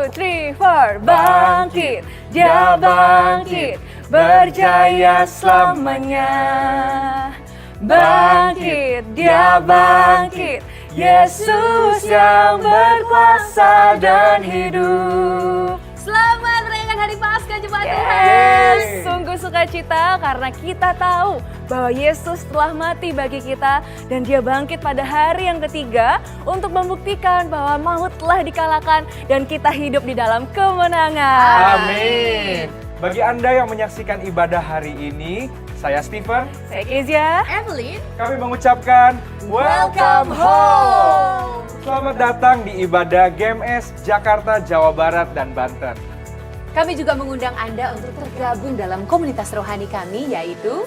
three, four. Bangkit, dia bangkit, berjaya selamanya. Bangkit, dia bangkit, Yesus yang berkuasa dan hidup. Selamat merayakan Hari Paskah Jemaat Tuhan. Yes, sungguh sukacita karena kita tahu bahwa Yesus telah mati bagi kita dan dia bangkit pada hari yang ketiga untuk membuktikan bahwa maut telah dikalahkan dan kita hidup di dalam kemenangan. Amin. Bagi Anda yang menyaksikan ibadah hari ini, saya Steven, Saya Kezia. Evelyn, kami mengucapkan Welcome home. Selamat datang di ibadah GMS Jakarta, Jawa Barat, dan Banten. kami juga mengundang Anda untuk tergabung dalam komunitas rohani kami yaitu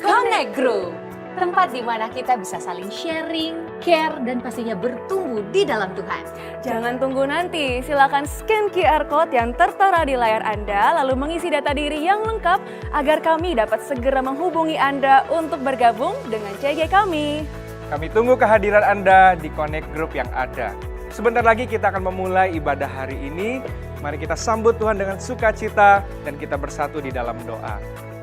Connect Group. Tempat di mana kita bisa saling sharing, care, dan pastinya bertumbuh di dalam Tuhan. Jangan tunggu nanti, silakan scan QR Code yang tertera di layar Anda lalu mengisi data diri yang lengkap agar kami dapat segera menghubungi Anda untuk bergabung dengan CG kami. Kami tunggu kehadiran Anda di Connect Group yang ada. Sebentar lagi kita akan memulai ibadah hari ini. Mari kita sambut Tuhan dengan sukacita dan kita bersatu di dalam doa.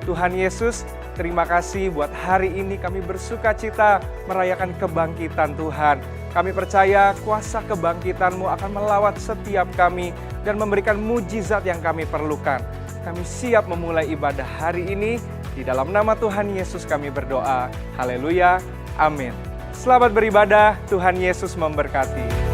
Tuhan Yesus, terima kasih buat hari ini kami bersukacita merayakan kebangkitan Tuhan. Kami percaya kuasa kebangkitan-Mu akan melawat setiap kami dan memberikan mujizat yang kami perlukan. Kami siap memulai ibadah hari ini. Di dalam nama Tuhan Yesus kami berdoa. Haleluya. Amin. Selamat beribadah. Tuhan Yesus memberkati.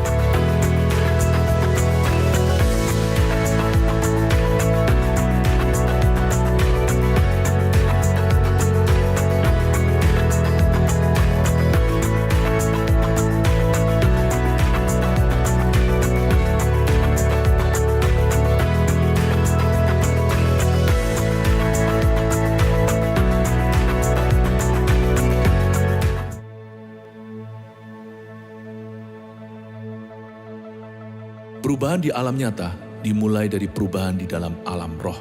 Perubahan di alam nyata dimulai dari perubahan di dalam alam roh.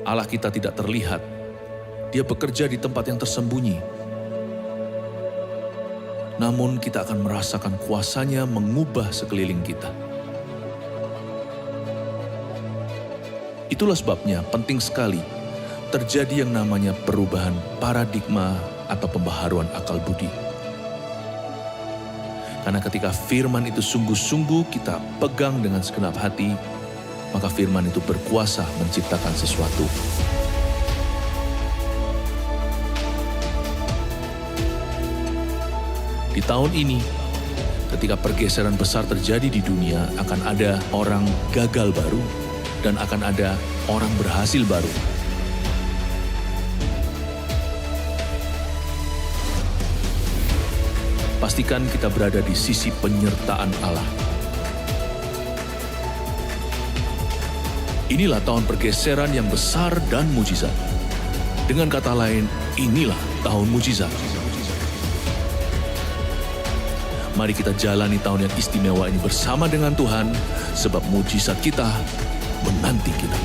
Allah kita tidak terlihat, Dia bekerja di tempat yang tersembunyi. Namun kita akan merasakan kuasanya mengubah sekeliling kita. Itulah sebabnya penting sekali terjadi yang namanya perubahan paradigma atau pembaharuan akal budi. Karena ketika firman itu sungguh-sungguh kita pegang dengan segenap hati, maka firman itu berkuasa menciptakan sesuatu. Di tahun ini, ketika pergeseran besar terjadi di dunia, akan ada orang gagal baru dan akan ada orang berhasil baru. Pastikan kita berada di sisi penyertaan Allah. Inilah tahun pergeseran yang besar dan mujizat. Dengan kata lain, inilah tahun mujizat. Mari kita jalani tahun yang istimewa ini bersama dengan Tuhan, sebab mujizat kita menanti kita.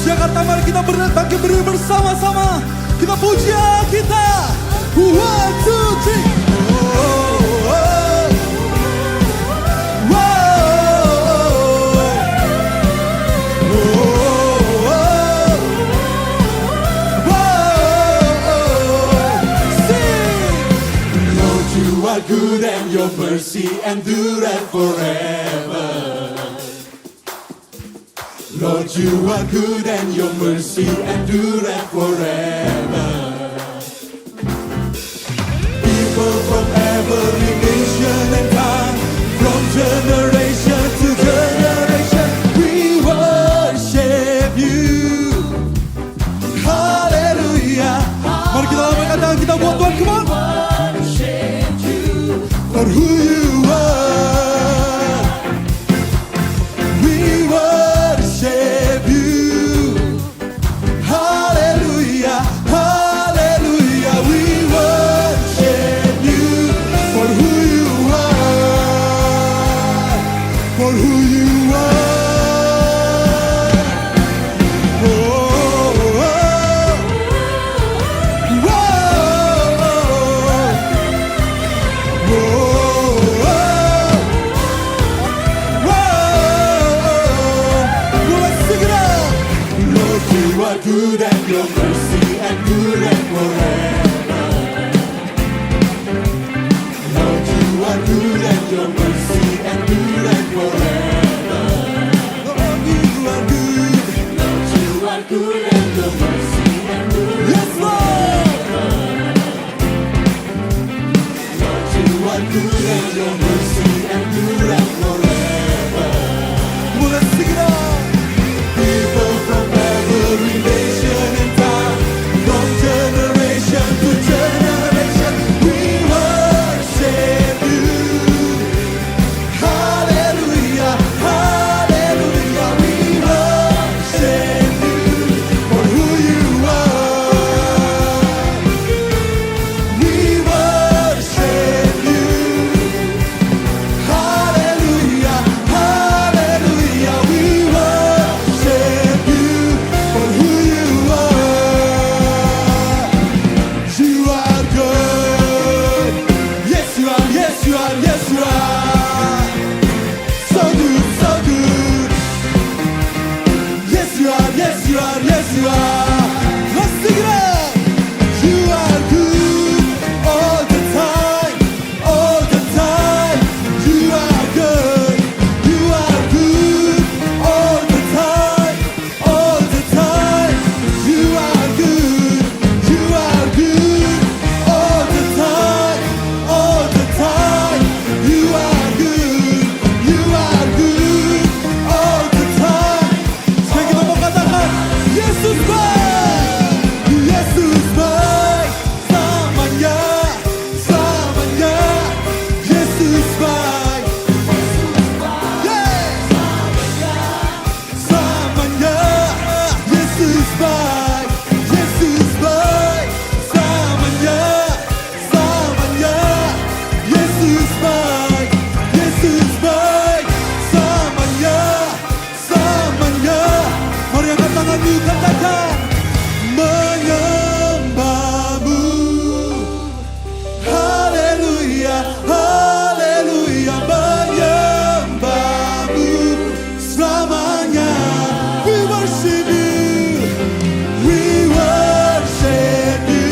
Jakarta, mari kita berdiri bersama-sama. Kita puji kita. 1, 2, 3. Lord, you are good and your mercy endureth forever. Lord, you are good and your mercy endureth forever. People from every nation and tongue, from generation to generation, we worship you. Hallelujah. Mari kita lambaikan tangan kita buat Tuhan, come on. For who you are. for who you are. Oh, oh, oh, oh, oh. Let's sing it out. Lord, you are good and your mercy and good and forever. Lord, you are good and your mercy and good and forever. Lord, you are good. Lord, you are good and your mercy and good. Yes, Lord. Lord, you are good and your mercy and good and forever. Well, let's sing it out. People from every nation and tongue, from generation to generation, we worship you. Hallelujah, hallelujah, we worship you for who you are. We worship you. Hallelujah, hallelujah, we worship you for who you are. You are good. Yes, you are, yes, you are, yes, you are. So good, so good. Yes, you are, yes, you are, yes, you are. Let's sing it out. You are good all the time, all the time. You are good, you are good all the time, all the time. You are good, you are good all the time, all the time. You are good, you are good all the time. Saya kita mau katakan Yesus baik, Yesus baik selamanya, selamanya. Yesus baik, yeah. Selamanya. Yesus baik, Yesus baik selamanya, selamanya. Yesus baik, Yesus baik selamanya, selamanya. Mari angkat tanganmu, katakan menyembahmu. Haleluya, haleluya, menyembahmu selamanya. We worship you, we worship you.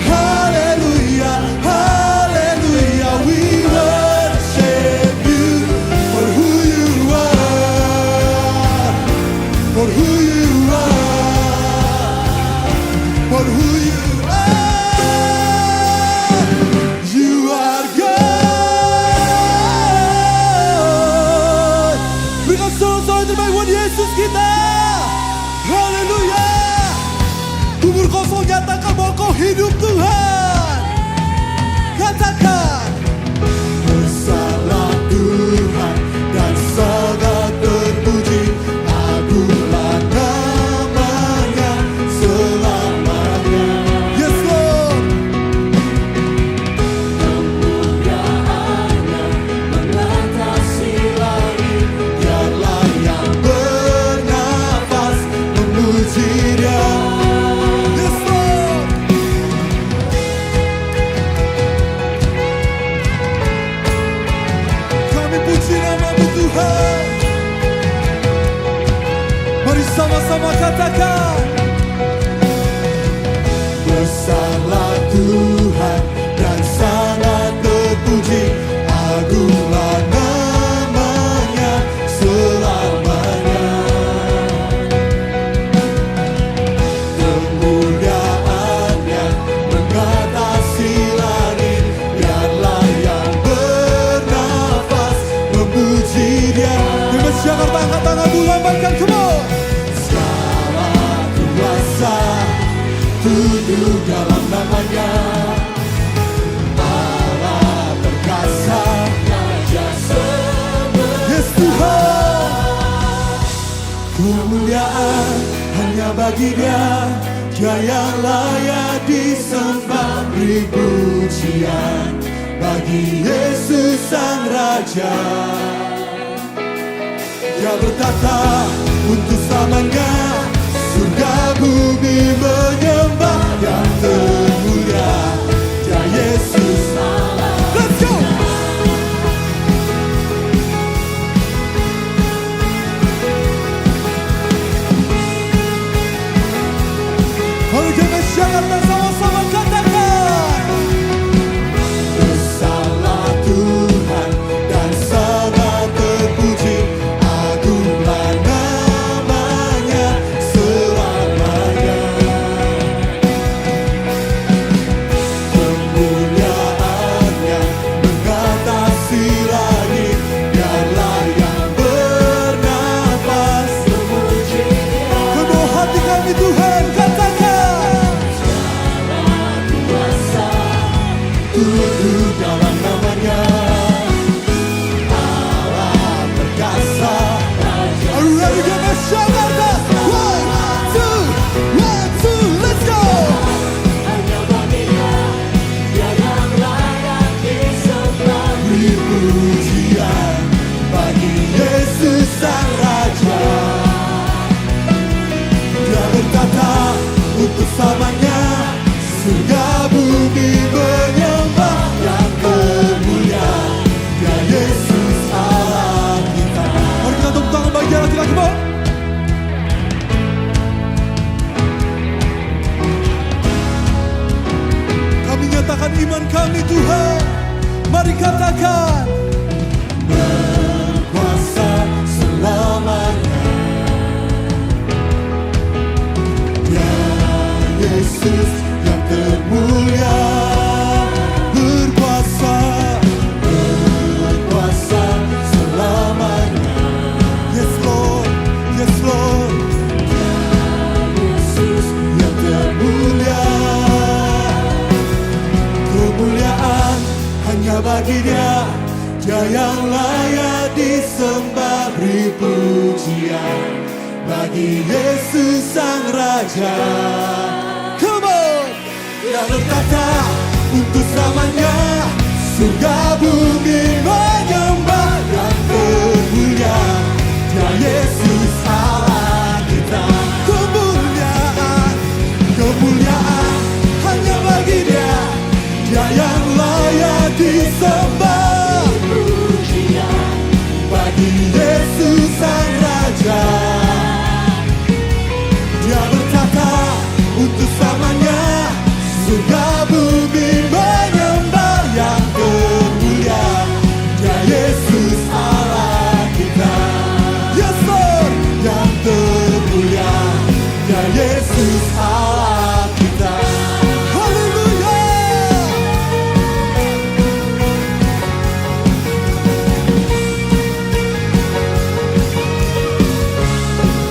Haleluya, haleluya, we worship you for who you are, for who you are, for who you are. You are good. Berikan sorak-sorai terbaik buat Yesus kita. Haleluya. Kubur kosong nyatakan bahwa kau hidup Tuhan. Katakan. Bersalah Tuhan dan sangat terpuji, agunglah namanya selamanya. Yes, Lord. Kemuliaannya mengatasi langit, biarlah yang bernafas memuji Dia. Yes, Lord. Kami puji nama-Mu Tuhan. Mari sama-sama katakan. Besarlah Tuhan dan sangat terpuji, agunglah namanya selamanya. Kemuliaannya mengatasi langit, biarlah yang bernafas memuji Dia. Bebas Jakarta, angkat tanganmu, lambaikan, come on. Segala kuasa tunduk dalam namanya. Allah perkasa, Raja sebenarnya. Yes, Tuhan. Kemuliaan hanya bagi Dia, Dia yang layak disembah. Beri pujian bagi Yesus Sang Raja. Dia berkata untuk selamanya, surga bumi menyembah yang termulia, Dia Yesus Allah. Let's go! Mari kita syaratkan sama-sama, katakan bersalah Tuhan dan sangat terpuji, agunglah namanya selamanya. Kemuliaannya mengatasi langit, biarlah yang bernapas memuji Dia. Kedua hati kami Tuhan, katakan tunduk dalam namanya, Allah perkasa. Are you ready to get shout out that? 1, 2, let's go! Beri pujian bagi Yesus Sang Raja. Dia berkata untuk selamanya, surga bumi menyembah yang termulia, Dia Yesus Allah kita. Mari kita tepuk tangan bagi Allah kita, come on. Kami nyatakan iman kami Tuhan. Mari katakan berkuasa selamanya, Dia Yesus yang termulia, berkuasa selamanya. Yes Lord, yes Lord, Yesus yang termulia, kemuliaan hanya bagi Dia, Dia yang layak disembah. Beri pujian bagi Yesus Sang Raja. Come on! Dia berkata untuk selamanya, surga bumi menyembah yang termulia, Dia Yesus Allah kita. Kemuliaan hanya bagi Dia, Dia yang layak disembah. Pujian bagi Yesus Sang Raja. Dia berkata untuk selamanya, surga bumi menyembah yang termulia, Dia Yesus Allah kita. Yes Lord, yang termulia, Dia Yesus Allah kita. Haleluya.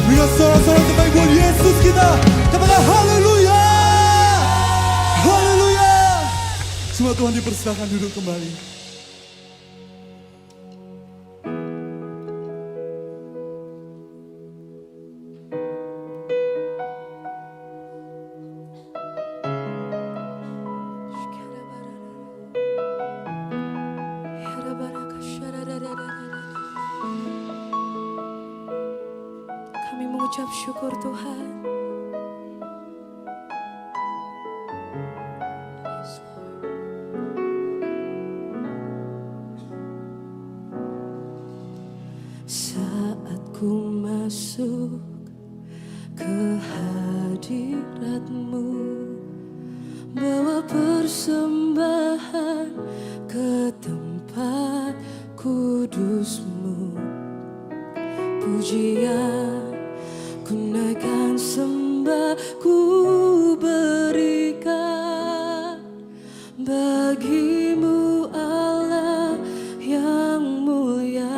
Berikan sorak-sorak terbaik buat Yesus kita. Katakan haleluya. Haleluya. Semua Tuhan dipersilakan duduk kembali. Kami mengucap syukur Tuhan. Saat ku masuk ke hadirat-Mu, bawa persembahan ke tempat kudus-Mu, pujian ku naikkan, sembah ku berikan bagi-Mu Allah yang mulia.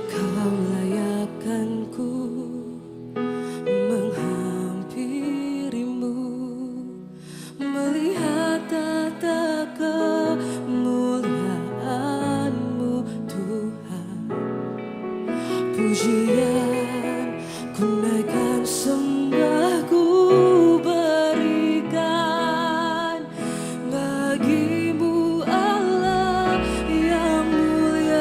Kau layakkan ku menghampiri-Mu, melihat tata kemuliaan-Mu Tuhan. Pujian ku naikkan, sembah ku berikan bagi-Mu Allah yang mulia.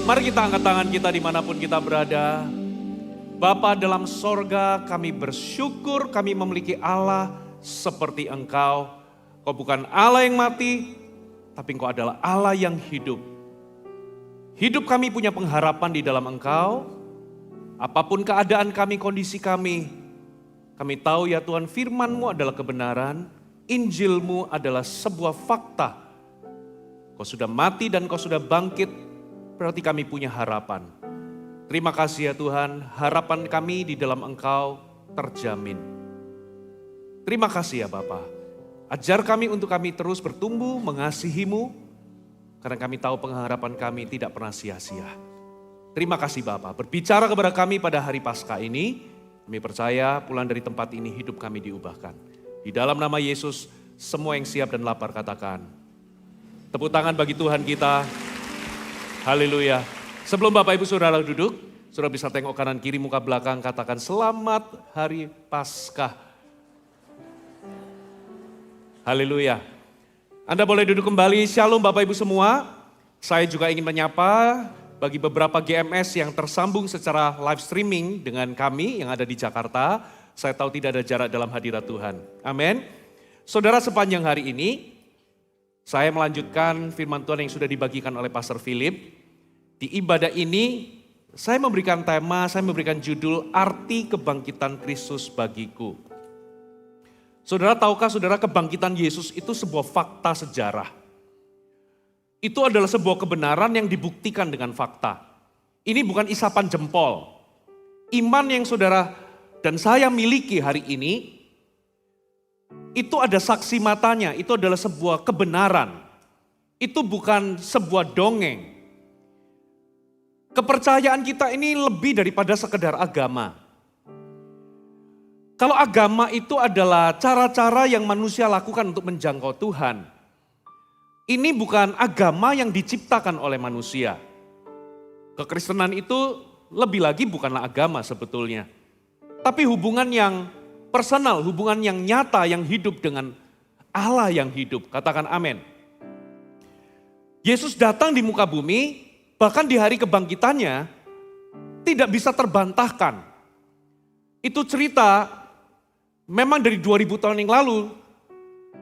Mari kita angkat tangan kita dimanapun kita berada. Bapa dalam sorga, kami bersyukur kami memiliki Allah seperti Engkau. Kau bukan Allah yang mati, tapi Engkau adalah Allah yang hidup. Hidup kami punya pengharapan di dalam Engkau. Apapun keadaan kami, kondisi kami tahu ya Tuhan, firman-Mu adalah kebenaran, Injil-Mu adalah sebuah fakta. Kau sudah mati dan Kau sudah bangkit, berarti kami punya harapan. Terima kasih ya Tuhan, harapan kami di dalam Engkau terjamin. Terima kasih ya Bapa. Ajar kami untuk kami terus bertumbuh, mengasihi-Mu, karena kami tahu pengharapan kami tidak pernah sia-sia. Terima kasih Bapa, berbicara kepada kami pada hari Paskah ini, kami percaya pulang dari tempat ini hidup kami diubahkan. Di dalam nama Yesus, semua yang siap dan lapar katakan. Tepuk tangan bagi Tuhan kita. Haleluya. Sebelum Bapak Ibu Saudara duduk, Saudara bisa tengok kanan kiri muka belakang, katakan selamat hari Paskah. Haleluya. Anda boleh duduk kembali. Shalom Bapak Ibu semua. Saya juga ingin menyapa bagi beberapa GMS yang tersambung secara live streaming dengan kami yang ada di Jakarta. Saya tahu tidak ada jarak dalam hadirat Tuhan. Amin. Saudara, sepanjang hari ini saya melanjutkan firman Tuhan yang sudah dibagikan oleh Pastor Philip. Di ibadah ini saya memberikan tema, saya memberikan judul Arti Kebangkitan Kristus Bagiku. Saudara, tahukah saudara kebangkitan Yesus itu sebuah fakta sejarah. Itu adalah sebuah kebenaran yang dibuktikan dengan fakta. Ini bukan isapan jempol. Iman yang saudara dan saya miliki hari ini, itu ada saksi matanya, itu adalah sebuah kebenaran. Itu bukan sebuah dongeng. Kepercayaan kita ini lebih daripada sekedar agama. Kalau agama itu adalah cara-cara yang manusia lakukan untuk menjangkau Tuhan. Ini bukan agama yang diciptakan oleh manusia. Kekristenan itu lebih lagi bukanlah agama sebetulnya. Tapi hubungan yang personal, hubungan yang nyata, yang hidup dengan Allah yang hidup. Katakan amin. Yesus datang di muka bumi, bahkan di hari kebangkitannya tidak bisa terbantahkan. Itu cerita memang dari 2000 tahun yang lalu,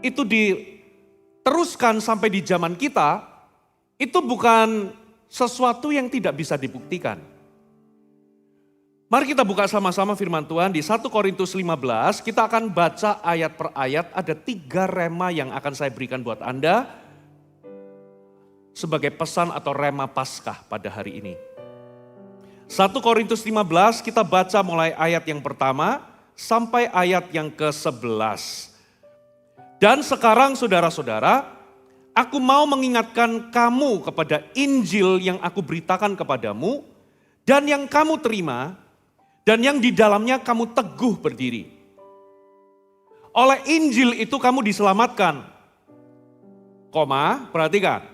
itu diteruskan sampai di zaman kita, itu bukan sesuatu yang tidak bisa dibuktikan. Mari kita buka sama-sama firman Tuhan di 1 Korintus 15, kita akan baca ayat per ayat, ada 3 rema yang akan saya berikan buat Anda sebagai pesan atau rema Paskah pada hari ini. 1 Korintus 15 kita baca mulai ayat yang pertama sampai ayat yang ke-11. Dan sekarang saudara-saudara, aku mau mengingatkan kamu kepada Injil yang aku beritakan kepadamu dan yang kamu terima dan yang di dalamnya kamu teguh berdiri. Oleh Injil itu kamu diselamatkan. Perhatikan.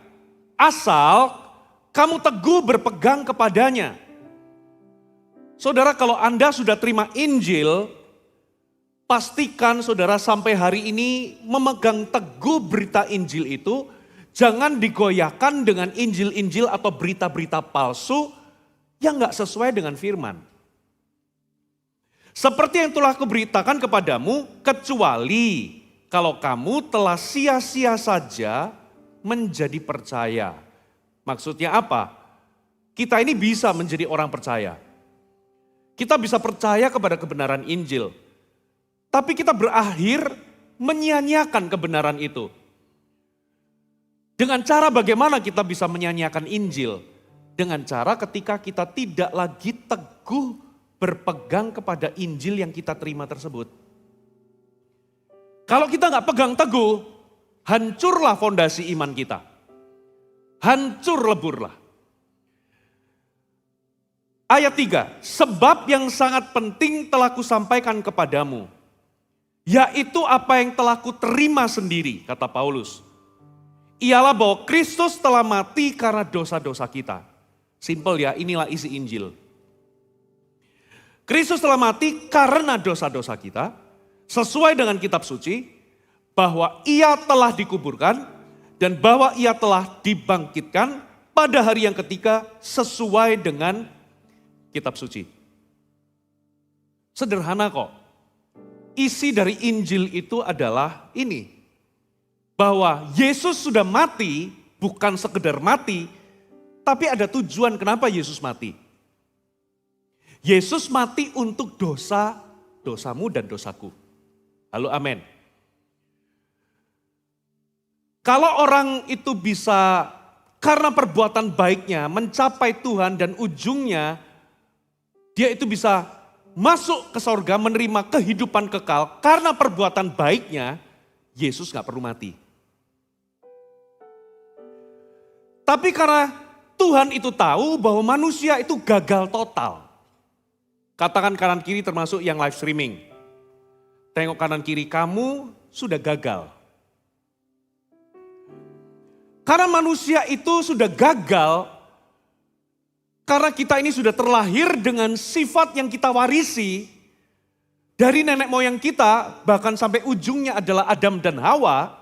Asal kamu teguh berpegang kepadanya. Saudara, kalau Anda sudah terima Injil, pastikan saudara sampai hari ini memegang teguh berita Injil itu. Jangan digoyahkan dengan Injil-Injil atau berita-berita palsu yang gak sesuai dengan firman. Seperti yang telah kuberitakan kepadamu, kecuali kalau kamu telah sia-sia saja menjadi percaya. Maksudnya apa? Kita ini bisa menjadi orang percaya. Kita bisa percaya kepada kebenaran Injil. Tapi kita berakhir menyia-nyiakan kebenaran itu. Dengan cara bagaimana kita bisa menyia-nyiakan Injil? Dengan cara ketika kita tidak lagi teguh berpegang kepada Injil yang kita terima tersebut. Kalau kita nggak pegang teguh, hancurlah fondasi iman kita. Hancur leburlah. Ayat 3, sebab yang sangat penting telah kusampaikan kepadamu, yaitu apa yang telah kuterima sendiri, kata Paulus. Ialah bahwa Kristus telah mati karena dosa-dosa kita. Simple ya, inilah isi Injil. Kristus telah mati karena dosa-dosa kita, sesuai dengan kitab suci, bahwa ia telah dikuburkan, dan bahwa ia telah dibangkitkan pada hari yang ketiga sesuai dengan kitab suci. Sederhana kok. Isi dari Injil itu adalah ini. Bahwa Yesus sudah mati, bukan sekedar mati, tapi ada tujuan kenapa Yesus mati. Yesus mati untuk dosamu dan dosaku. Halo, amin. Kalau orang itu bisa karena perbuatan baiknya mencapai Tuhan dan ujungnya dia itu bisa masuk ke sorga menerima kehidupan kekal karena perbuatan baiknya, Yesus gak perlu mati. Tapi karena Tuhan itu tahu bahwa manusia itu gagal total. Katakan kanan kiri termasuk yang live streaming. Tengok kanan kiri, kamu sudah gagal. Karena manusia itu sudah gagal, karena kita ini sudah terlahir dengan sifat yang kita warisi dari nenek moyang kita, bahkan sampai ujungnya adalah Adam dan Hawa,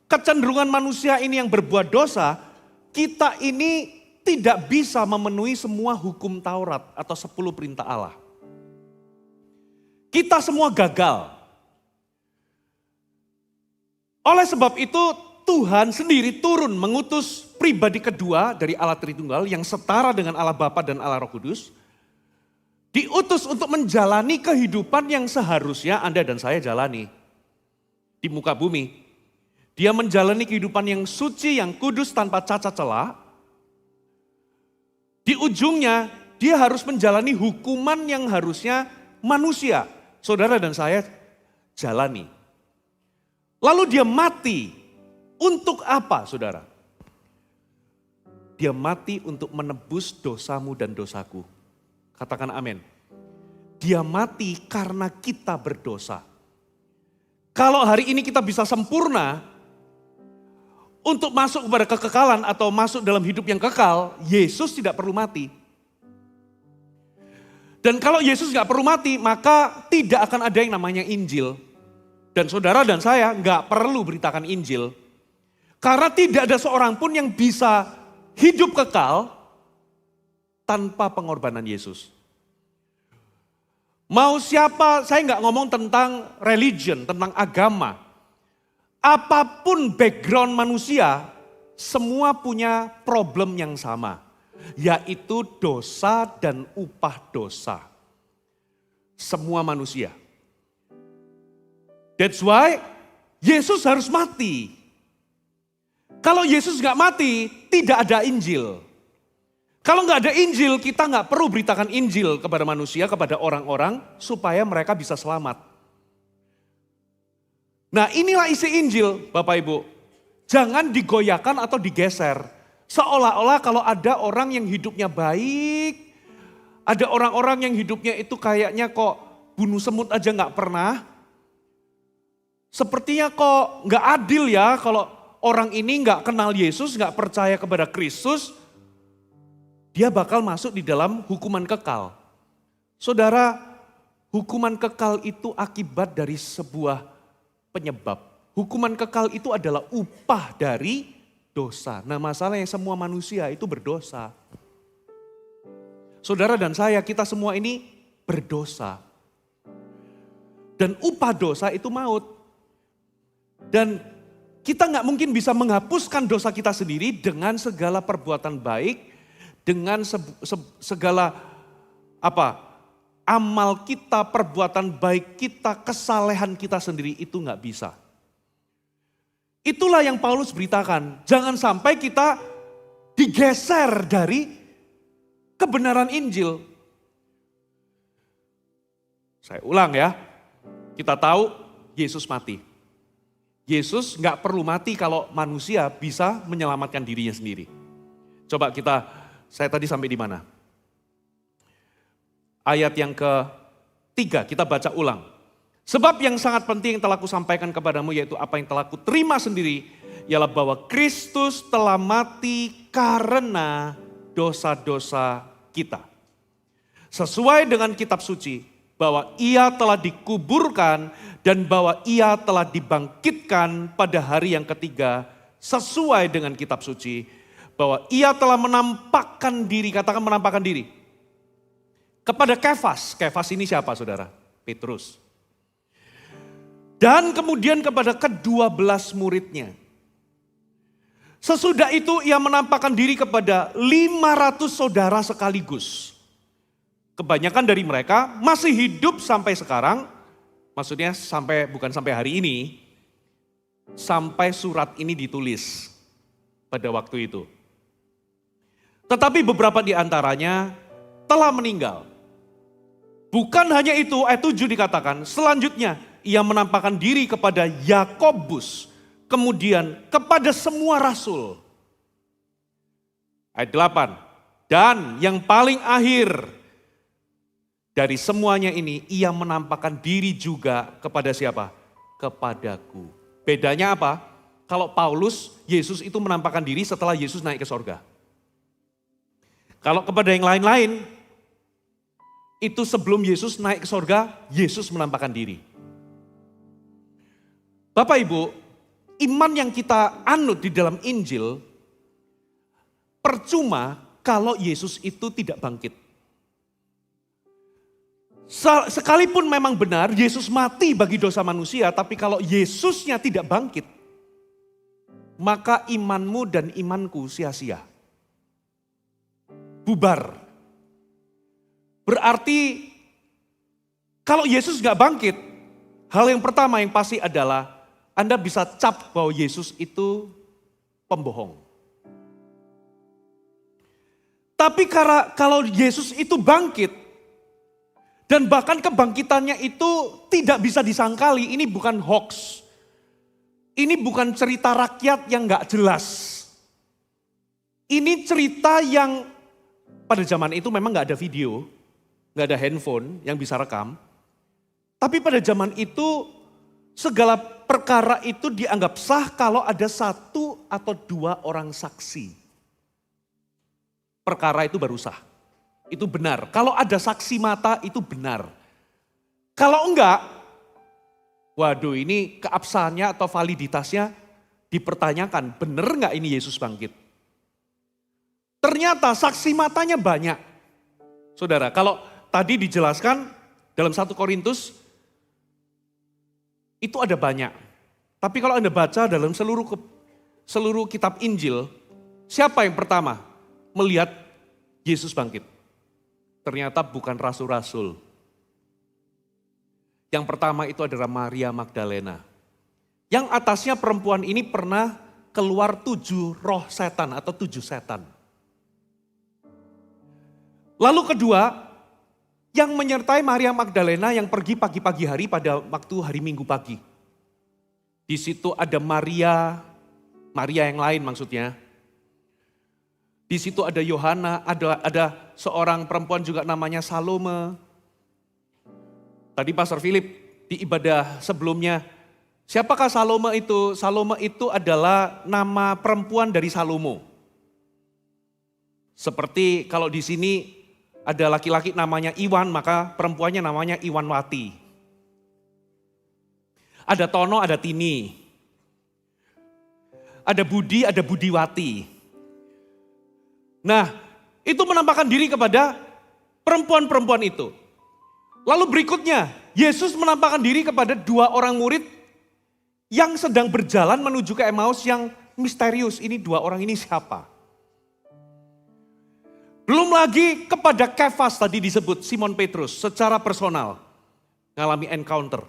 kecenderungan manusia ini yang berbuat dosa, kita ini tidak bisa memenuhi semua hukum Taurat atau 10 perintah Allah. Kita semua gagal. Oleh sebab itu Tuhan sendiri turun mengutus pribadi kedua dari Allah Tritunggal yang setara dengan Allah Bapa dan Allah Roh Kudus. Diutus untuk menjalani kehidupan yang seharusnya Anda dan saya jalani di muka bumi. Dia menjalani kehidupan yang suci, yang kudus tanpa cacat celah. Di ujungnya dia harus menjalani hukuman yang harusnya manusia, saudara dan saya jalani. Lalu dia mati. Untuk apa, saudara? Dia mati untuk menebus dosamu dan dosaku. Katakan amin. Dia mati karena kita berdosa. Kalau hari ini kita bisa sempurna untuk masuk kepada kekekalan atau masuk dalam hidup yang kekal, Yesus tidak perlu mati. Dan kalau Yesus gak perlu mati, maka tidak akan ada yang namanya Injil. Dan saudara dan saya gak perlu beritakan Injil. Karena tidak ada seorang pun yang bisa hidup kekal tanpa pengorbanan Yesus. Mau siapa, saya nggak ngomong tentang religion, tentang agama. Apapun background manusia, semua punya problem yang sama. Yaitu dosa dan upah dosa. Semua manusia. That's why Yesus harus mati. Kalau Yesus nggak mati, tidak ada Injil. Kalau nggak ada Injil, kita nggak perlu beritakan Injil kepada manusia, kepada orang-orang, supaya mereka bisa selamat. Nah, inilah isi Injil, Bapak Ibu. Jangan digoyahkan atau digeser. Seolah-olah kalau ada orang yang hidupnya baik, ada orang-orang yang hidupnya itu kayaknya kok bunuh semut aja nggak pernah. Sepertinya kok nggak adil ya kalau orang ini nggak kenal Yesus, nggak percaya kepada Kristus, dia bakal masuk di dalam hukuman kekal. Saudara, hukuman kekal itu akibat dari sebuah penyebab. Hukuman kekal itu adalah upah dari dosa. Nah, masalahnya semua manusia itu berdosa. Saudara dan saya, kita semua ini berdosa. Dan upah dosa itu maut. Dan kita nggak mungkin bisa menghapuskan dosa kita sendiri dengan segala perbuatan baik, dengan segala amal kita, perbuatan baik kita, kesalehan kita sendiri itu nggak bisa. Itulah yang Paulus beritakan. Jangan sampai kita digeser dari kebenaran Injil. Saya ulang ya, kita tahu Yesus mati. Yesus nggak perlu mati kalau manusia bisa menyelamatkan dirinya sendiri. Coba saya tadi sampai di mana? Ayat yang ke-3 kita baca ulang. Sebab yang sangat penting yang telah kusampaikan kepadamu yaitu apa yang telah kuterima sendiri, ialah bahwa Kristus telah mati karena dosa-dosa kita. Sesuai dengan kitab suci, bahwa ia telah dikuburkan dan bahwa ia telah dibangkitkan pada hari yang ketiga sesuai dengan kitab suci, bahwa ia telah menampakkan diri, katakan menampakkan diri, kepada Kefas. Kefas ini siapa saudara? Petrus. Dan kemudian kepada ke-12 muridnya. Sesudah itu ia menampakkan diri kepada 500 saudara sekaligus. Kebanyakan dari mereka masih hidup sampai sekarang, maksudnya bukan sampai hari ini, sampai surat ini ditulis pada waktu itu. Tetapi beberapa di antaranya telah meninggal. Bukan hanya itu, ayat 7 dikatakan, selanjutnya ia menampakkan diri kepada Yakobus, kemudian kepada semua rasul. Ayat 8, dan yang paling akhir dari semuanya ini, ia menampakkan diri juga kepada siapa? Kepadaku. Bedanya apa? Kalau Paulus, Yesus itu menampakkan diri setelah Yesus naik ke sorga. Kalau kepada yang lain-lain, itu sebelum Yesus naik ke sorga, Yesus menampakkan diri. Bapak Ibu, iman yang kita anut di dalam Injil, percuma kalau Yesus itu tidak bangkit. Sekalipun memang benar Yesus mati bagi dosa manusia, tapi kalau Yesusnya tidak bangkit, maka imanmu dan imanku sia-sia. Bubar. Berarti kalau Yesus gak bangkit, hal yang pertama yang pasti adalah Anda bisa cap bahwa Yesus itu pembohong. Tapi kalau Yesus itu bangkit, dan bahkan kebangkitannya itu tidak bisa disangkali, ini bukan hoax. Ini bukan cerita rakyat yang gak jelas. Ini cerita yang pada zaman itu memang gak ada video, gak ada handphone yang bisa rekam. Tapi pada zaman itu segala perkara itu dianggap sah kalau ada 1 atau 2 orang saksi. Perkara itu baru sah. Itu benar. Kalau ada saksi mata itu benar. Kalau enggak, waduh ini keabsahannya atau validitasnya dipertanyakan. Benar enggak ini Yesus bangkit? Ternyata saksi matanya banyak. Saudara, kalau tadi dijelaskan dalam 1 Korintus, itu ada banyak. Tapi kalau Anda baca dalam seluruh kitab Injil, siapa yang pertama melihat Yesus bangkit? Ternyata bukan rasul-rasul. Yang pertama itu adalah Maria Magdalena. Yang atasnya perempuan ini pernah keluar 7 roh setan atau 7 setan. Lalu kedua, yang menyertai Maria Magdalena yang pergi pagi-pagi hari pada waktu hari Minggu pagi. Di situ ada Maria yang lain maksudnya. Di situ ada Yohana, ada seorang perempuan juga namanya Salome. Tadi Pastor Philip di ibadah sebelumnya, siapakah Salome itu? Salome itu adalah nama perempuan dari Salomo. Seperti kalau di sini ada laki-laki namanya Iwan, maka perempuannya namanya Iwanwati. Ada Tono, ada Tini. Ada Budi, ada Budiwati. Nah, itu menampakkan diri kepada perempuan-perempuan itu. Lalu berikutnya, Yesus menampakkan diri kepada 2 orang murid yang sedang berjalan menuju ke Emmaus yang misterius. Ini 2 orang ini siapa? Belum lagi kepada Kefas tadi disebut, Simon Petrus secara personal. Mengalami encounter.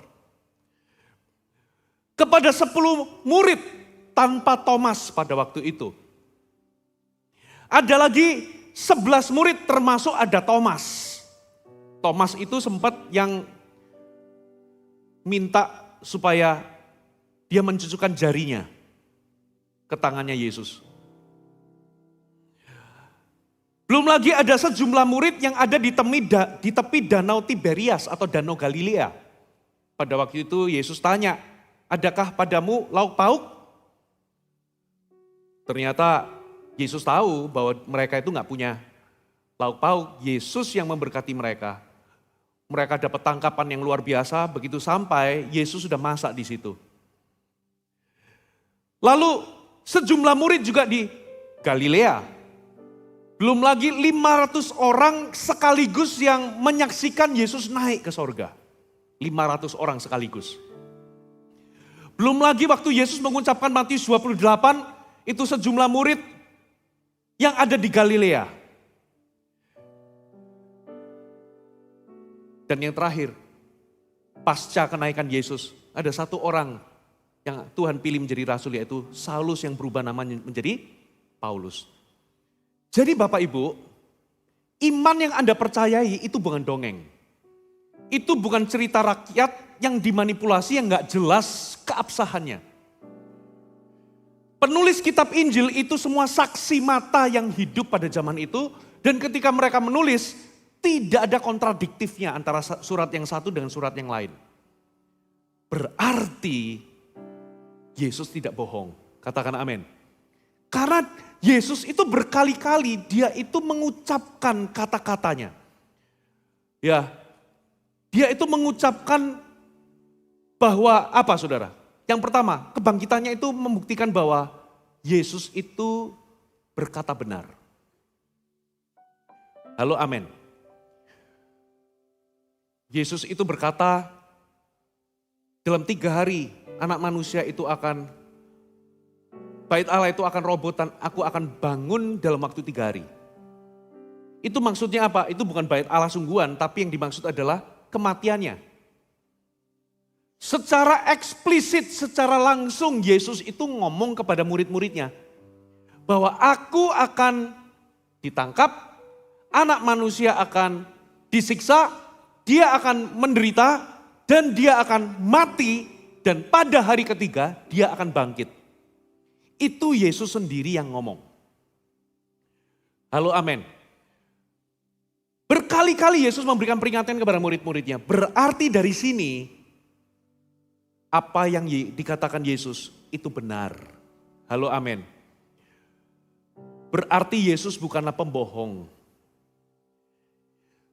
Kepada 10 murid tanpa Thomas pada waktu itu. Ada lagi 11 murid termasuk ada Thomas. Thomas itu sempat yang minta supaya dia mencucukkan jarinya ke tangannya Yesus. Belum lagi ada sejumlah murid yang ada di tepi danau Tiberias atau danau Galilea. Pada waktu itu Yesus tanya, adakah padamu lauk pauk? Ternyata Yesus tahu bahwa mereka itu gak punya lauk pauk. Yesus yang memberkati mereka. Mereka dapat tangkapan yang luar biasa, begitu sampai Yesus sudah masak di situ. Lalu sejumlah murid juga di Galilea. Belum lagi 500 orang sekaligus yang menyaksikan Yesus naik ke sorga. 500 orang sekaligus. Belum lagi waktu Yesus mengucapkan Matius 28, itu sejumlah murid yang ada di Galilea. Dan yang terakhir, pasca kenaikan Yesus, ada satu orang yang Tuhan pilih menjadi rasul, yaitu Saulus yang berubah namanya menjadi Paulus. Jadi Bapak Ibu, iman yang Anda percayai itu bukan dongeng. Itu bukan cerita rakyat yang dimanipulasi yang gak jelas keabsahannya. Penulis kitab Injil itu semua saksi mata yang hidup pada zaman itu. Dan ketika mereka menulis, tidak ada kontradiktifnya antara surat yang satu dengan surat yang lain. Berarti Yesus tidak bohong. Katakan amin. Karena Yesus itu berkali-kali dia itu mengucapkan kata-katanya. Ya, dia itu mengucapkan bahwa apa saudara? Yang pertama, kebangkitannya itu membuktikan bahwa Yesus itu berkata benar. Halo, amin. Yesus itu berkata, dalam 3 hari anak manusia itu akan, bait Allah itu akan roboh dan aku akan bangun dalam waktu 3 hari. Itu maksudnya apa? Itu bukan bait Allah sungguhan, tapi yang dimaksud adalah kematiannya. Secara eksplisit, secara langsung Yesus itu ngomong kepada murid-muridnya bahwa aku akan ditangkap, anak manusia akan disiksa, dia akan menderita, dan dia akan mati, dan pada hari ketiga dia akan bangkit. Itu Yesus sendiri yang ngomong. Halo, amin. Berkali-kali Yesus memberikan peringatan kepada murid-muridnya. Berarti dari sini, apa yang dikatakan Yesus itu benar. Halo, amin. Berarti Yesus bukanlah pembohong.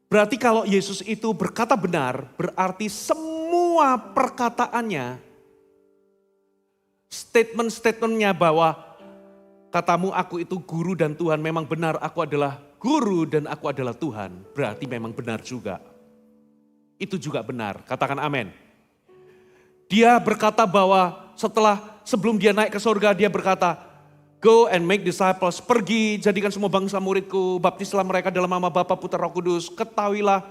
Berarti kalau Yesus itu berkata benar, berarti semua perkataannya, statement-statementnya bahwa katamu aku itu guru dan Tuhan, memang benar, aku adalah guru dan aku adalah Tuhan. Berarti memang benar juga. Itu juga benar, katakan amin. Dia berkata bahwa sebelum dia naik ke surga, dia berkata, go and make disciples, pergi jadikan semua bangsa muridku, baptislah mereka dalam nama Bapa, Putra, Roh Kudus. Ketahuilah,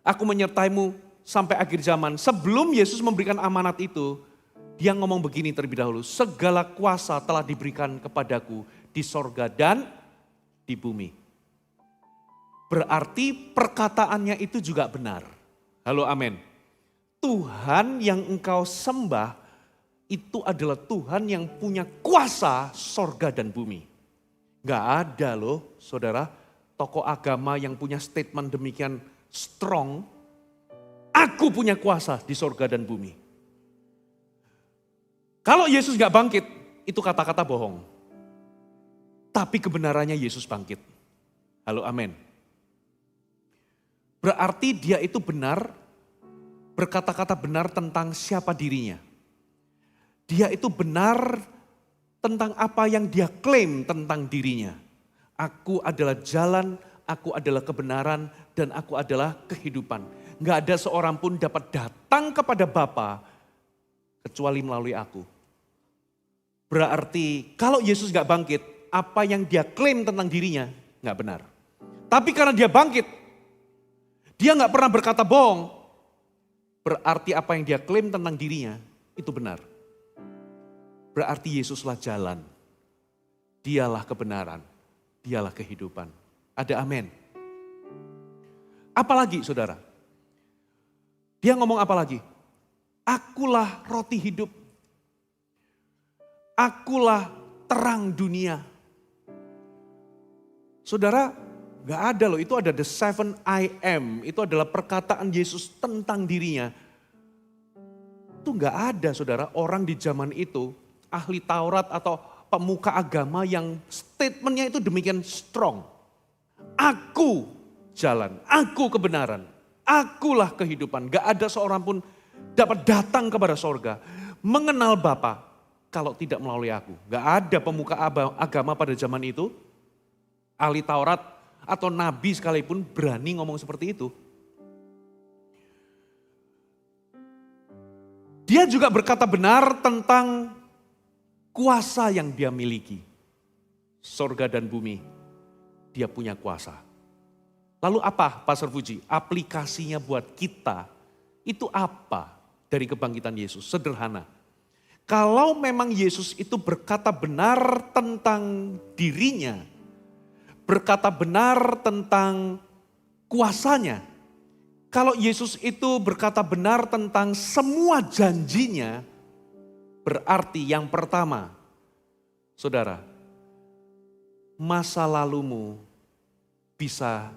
aku menyertaimu sampai akhir zaman. Sebelum Yesus memberikan amanat itu, dia ngomong begini terlebih dahulu, segala kuasa telah diberikan kepadaku di sorga dan di bumi. Berarti perkataannya itu juga benar. Halo, amin. Tuhan yang engkau sembah itu adalah Tuhan yang punya kuasa sorga dan bumi. Gak ada loh saudara, tokoh agama yang punya statement demikian strong. Aku punya kuasa di sorga dan bumi. Kalau Yesus gak bangkit, itu kata-kata bohong. Tapi kebenarannya Yesus bangkit. Halo, amin. Berarti dia itu benar, berkata-kata benar tentang siapa dirinya. Dia itu benar tentang apa yang dia klaim tentang dirinya. Aku adalah jalan, aku adalah kebenaran, dan aku adalah kehidupan. Gak ada seorang pun dapat datang kepada Bapa kecuali melalui aku. Berarti kalau Yesus gak bangkit, apa yang dia klaim tentang dirinya gak benar. Tapi karena dia bangkit, dia gak pernah berkata bohong. Berarti apa yang dia klaim tentang dirinya itu benar. Berarti Yesuslah jalan, dialah kebenaran, dialah kehidupan. Ada amin. Apalagi saudara? Dia ngomong apa lagi? Akulah roti hidup. Akulah terang dunia. Saudara, gak ada loh, itu ada the 7 I am. Itu adalah perkataan Yesus tentang dirinya. Itu gak ada saudara, orang di zaman itu, ahli Taurat atau pemuka agama yang statementnya itu demikian strong. Aku jalan, aku kebenaran, akulah kehidupan. Gak ada seorang pun dapat datang kepada sorga, mengenal Bapa, kalau tidak melalui aku. Gak ada pemuka agama pada zaman itu, ahli Taurat atau nabi sekalipun berani ngomong seperti itu. Dia juga berkata benar tentang kuasa yang dia miliki. Sorga dan bumi, dia punya kuasa. Lalu apa, Pastor Puji? Aplikasinya buat kita, itu apa dari kebangkitan Yesus? Sederhana. Kalau memang Yesus itu berkata benar tentang dirinya, berkata benar tentang kuasanya, kalau Yesus itu berkata benar tentang semua janjinya, berarti yang pertama, saudara, masa lalumu bisa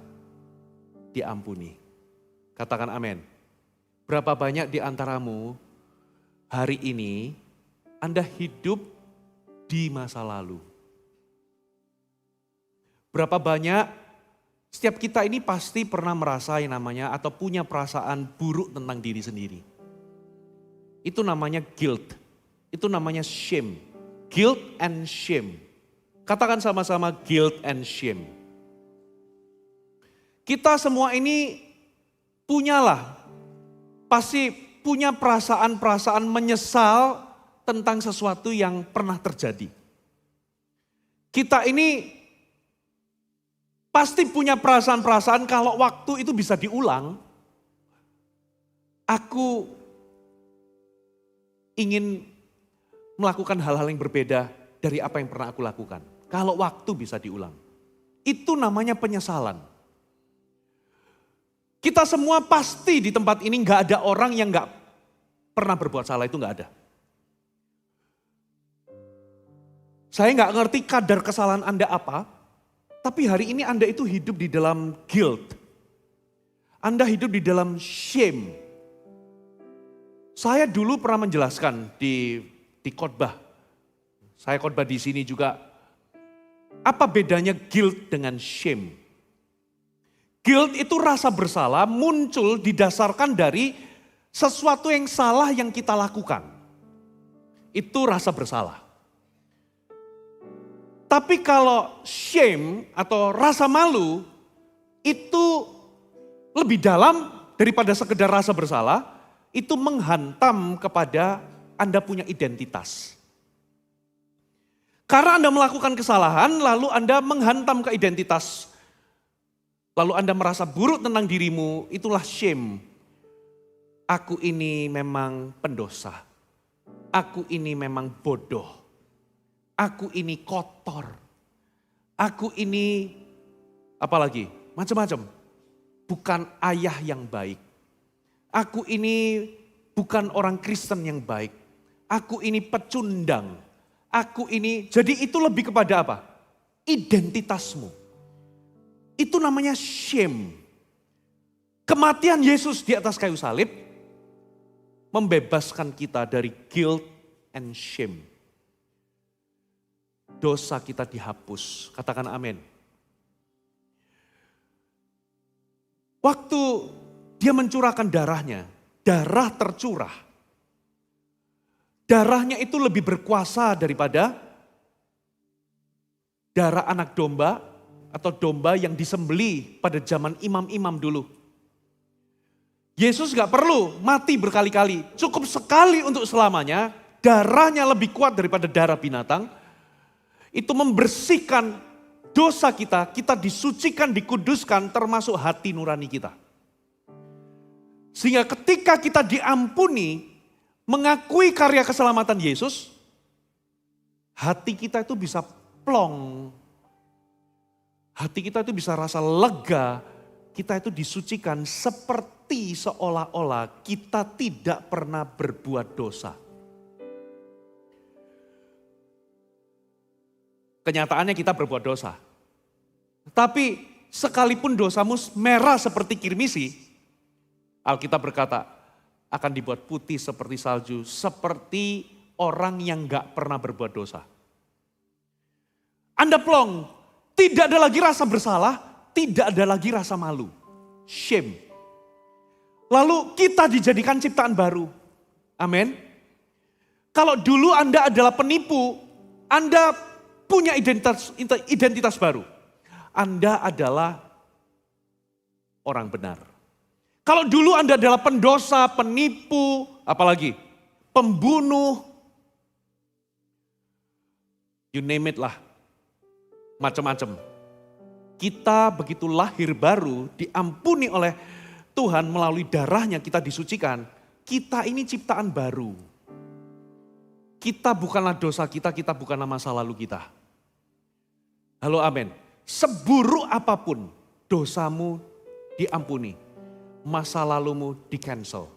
diampuni. Katakan amin. Berapa banyak di antaramu hari ini Anda hidup di masa lalu? Berapa banyak setiap kita ini pasti pernah merasa yang namanya atau punya perasaan buruk tentang diri sendiri. Itu namanya guilt. Itu namanya shame. Guilt and shame. Katakan sama-sama guilt and shame. Kita semua ini pasti punya perasaan-perasaan menyesal tentang sesuatu yang pernah terjadi. Kita ini pasti punya perasaan-perasaan kalau waktu itu bisa diulang, aku ingin melakukan hal-hal yang berbeda dari apa yang pernah aku lakukan. Kalau waktu bisa diulang. Itu namanya penyesalan. Kita semua pasti di tempat ini gak ada orang yang gak pernah berbuat salah, itu gak ada. Saya gak ngerti kadar kesalahan Anda apa, tapi hari ini Anda itu hidup di dalam guilt. Anda hidup di dalam shame. Saya dulu pernah menjelaskan di khotbah. Saya khotbah di sini juga. Apa bedanya guilt dengan shame? Guilt itu rasa bersalah muncul didasarkan dari sesuatu yang salah yang kita lakukan. Itu rasa bersalah. Tapi kalau shame atau rasa malu itu lebih dalam daripada sekedar rasa bersalah, itu menghantam kepada Anda punya identitas. Karena Anda melakukan kesalahan, lalu Anda menghantam ke identitas. Lalu Anda merasa buruk tentang dirimu, itulah shame. Aku ini memang pendosa. Aku ini memang bodoh. Aku ini kotor. Aku ini apalagi macam-macam. Bukan ayah yang baik. Aku ini bukan orang Kristen yang baik. Aku ini pecundang. Aku ini, jadi itu lebih kepada apa? Identitasmu. Itu namanya shame. Kematian Yesus di atas kayu salib membebaskan kita dari guilt and shame. Dosa kita dihapus. Katakan amin. Waktu dia mencurahkan darahnya, darah tercurah. Darahnya itu lebih berkuasa daripada darah anak domba atau domba yang disembelih pada zaman imam-imam dulu. Yesus gak perlu mati berkali-kali, cukup sekali untuk selamanya. Darahnya lebih kuat daripada darah binatang. Itu membersihkan dosa kita, kita disucikan, dikuduskan termasuk hati nurani kita. Sehingga ketika kita diampuni, mengakui karya keselamatan Yesus, hati kita itu bisa plong. Hati kita itu bisa rasa lega, kita itu disucikan seperti seolah-olah kita tidak pernah berbuat dosa. Kenyataannya kita berbuat dosa. Tapi sekalipun dosamu merah seperti kirmisi, Alkitab berkata akan dibuat putih seperti salju, seperti orang yang gak pernah berbuat dosa. Anda plong, tidak ada lagi rasa bersalah, tidak ada lagi rasa malu. Shame. Lalu kita dijadikan ciptaan baru. Amin. Kalau dulu Anda adalah penipu, Anda punya identitas baru. Anda adalah orang benar. Kalau dulu Anda adalah pendosa, penipu, apalagi pembunuh, you name it lah, macam-macam. Kita begitu lahir baru, diampuni oleh Tuhan melalui darahnya kita disucikan. Kita ini ciptaan baru. Kita bukanlah dosa kita bukanlah masa lalu kita. Halo amin. Seburuk apapun dosamu diampuni. Masa lalumu di cancel.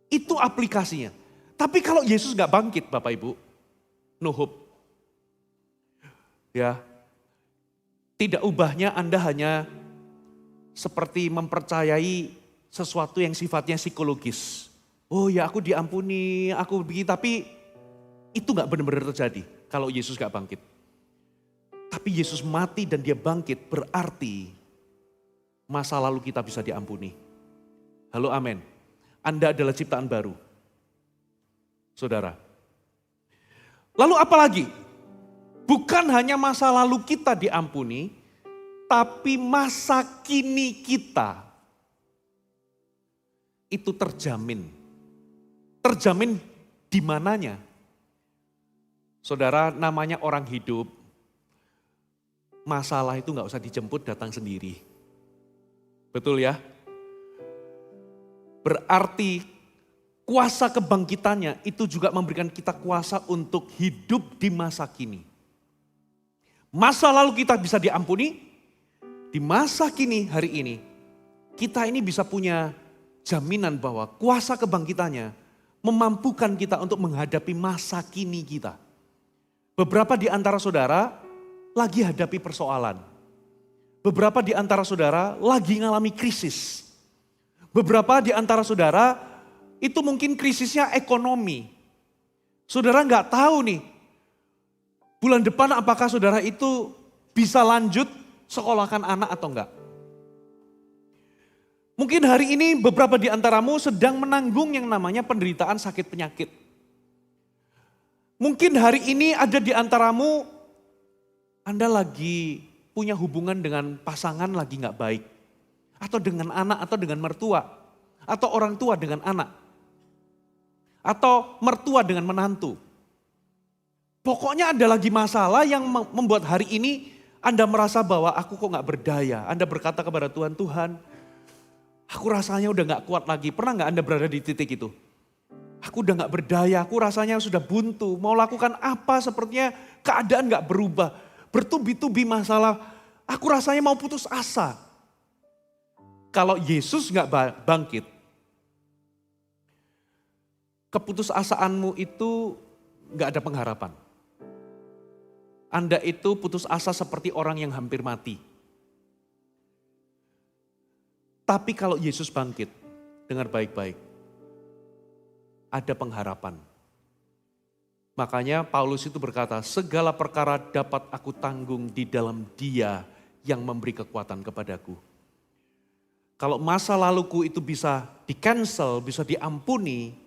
Itu aplikasinya. Tapi kalau Yesus gak bangkit Bapak Ibu, no hope. Ya, tidak ubahnya Anda hanya seperti mempercayai sesuatu yang sifatnya psikologis. Oh ya aku diampuni, aku begitu, tapi itu gak benar-benar terjadi kalau Yesus gak bangkit. Tapi Yesus mati dan dia bangkit berarti masa lalu kita bisa diampuni. Halo amin. Anda adalah ciptaan baru. Saudara. Lalu apa lagi? Bukan hanya masa lalu kita diampuni, tapi masa kini kita itu terjamin. Terjamin di mananya? Saudara, namanya orang hidup, masalah itu gak usah dijemput, datang sendiri. Betul ya? Berarti kuasa kebangkitannya itu juga memberikan kita kuasa untuk hidup di masa kini. Masa lalu kita bisa diampuni, di masa kini hari ini, kita ini bisa punya jaminan bahwa kuasa kebangkitannya memampukan kita untuk menghadapi masa kini kita. Beberapa di antara saudara lagi hadapi persoalan. Beberapa di antara saudara lagi ngalami krisis. Beberapa di antara saudara itu mungkin krisisnya ekonomi. Saudara nggak tahu nih, bulan depan apakah saudara itu bisa lanjut sekolahkan anak atau enggak. Mungkin hari ini beberapa di antaramu sedang menanggung yang namanya penderitaan sakit penyakit. Mungkin hari ini ada di antaramu, Anda lagi punya hubungan dengan pasangan lagi nggak baik. Atau dengan anak, atau dengan mertua. Atau orang tua dengan anak. Atau mertua dengan menantu. Pokoknya ada lagi masalah yang membuat hari ini Anda merasa bahwa aku kok gak berdaya. Anda berkata kepada Tuhan, Tuhan aku rasanya udah gak kuat lagi. Pernah gak Anda berada di titik itu? Aku udah gak berdaya, aku rasanya sudah buntu. Mau lakukan apa sepertinya keadaan gak berubah. Bertubi-tubi masalah, aku rasanya mau putus asa. Kalau Yesus gak bangkit, keputusasaanmu itu gak ada pengharapan. Anda itu putus asa seperti orang yang hampir mati. Tapi kalau Yesus bangkit, dengar baik-baik, ada pengharapan. Makanya Paulus itu berkata, segala perkara dapat aku tanggung di dalam Dia yang memberi kekuatan kepadaku. Kalau masa laluku itu bisa di-cancel, bisa diampuni,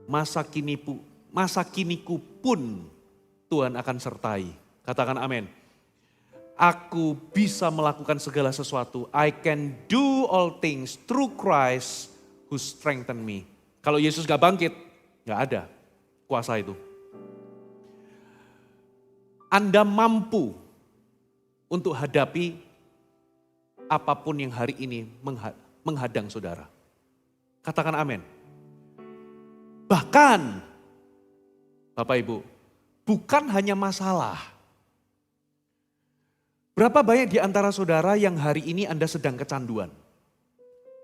masa kiniku pun Tuhan akan sertai. Katakan amin. Aku bisa melakukan segala sesuatu. I can do all things through Christ who strengthen me. Kalau Yesus gak bangkit, gak ada kuasa itu. Anda mampu untuk hadapi apapun yang hari ini menghadang saudara. Katakan amin. Bahkan, Bapak Ibu, bukan hanya masalah. Berapa banyak di antara saudara yang hari ini Anda sedang kecanduan.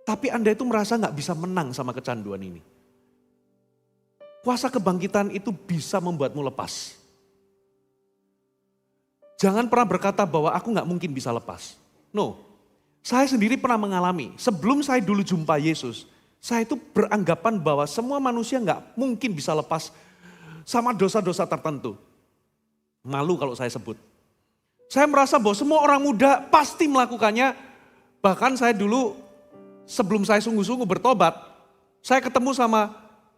Tapi Anda itu merasa gak bisa menang sama kecanduan ini. Kuasa kebangkitan itu bisa membuatmu lepas. Jangan pernah berkata bahwa aku gak mungkin bisa lepas. No, saya sendiri pernah mengalami. Sebelum saya dulu jumpa Yesus, saya itu beranggapan bahwa semua manusia gak mungkin bisa lepas sama dosa-dosa tertentu. Malu kalau saya sebut. Saya merasa bahwa semua orang muda pasti melakukannya. Bahkan saya dulu sebelum saya sungguh-sungguh bertobat, saya ketemu sama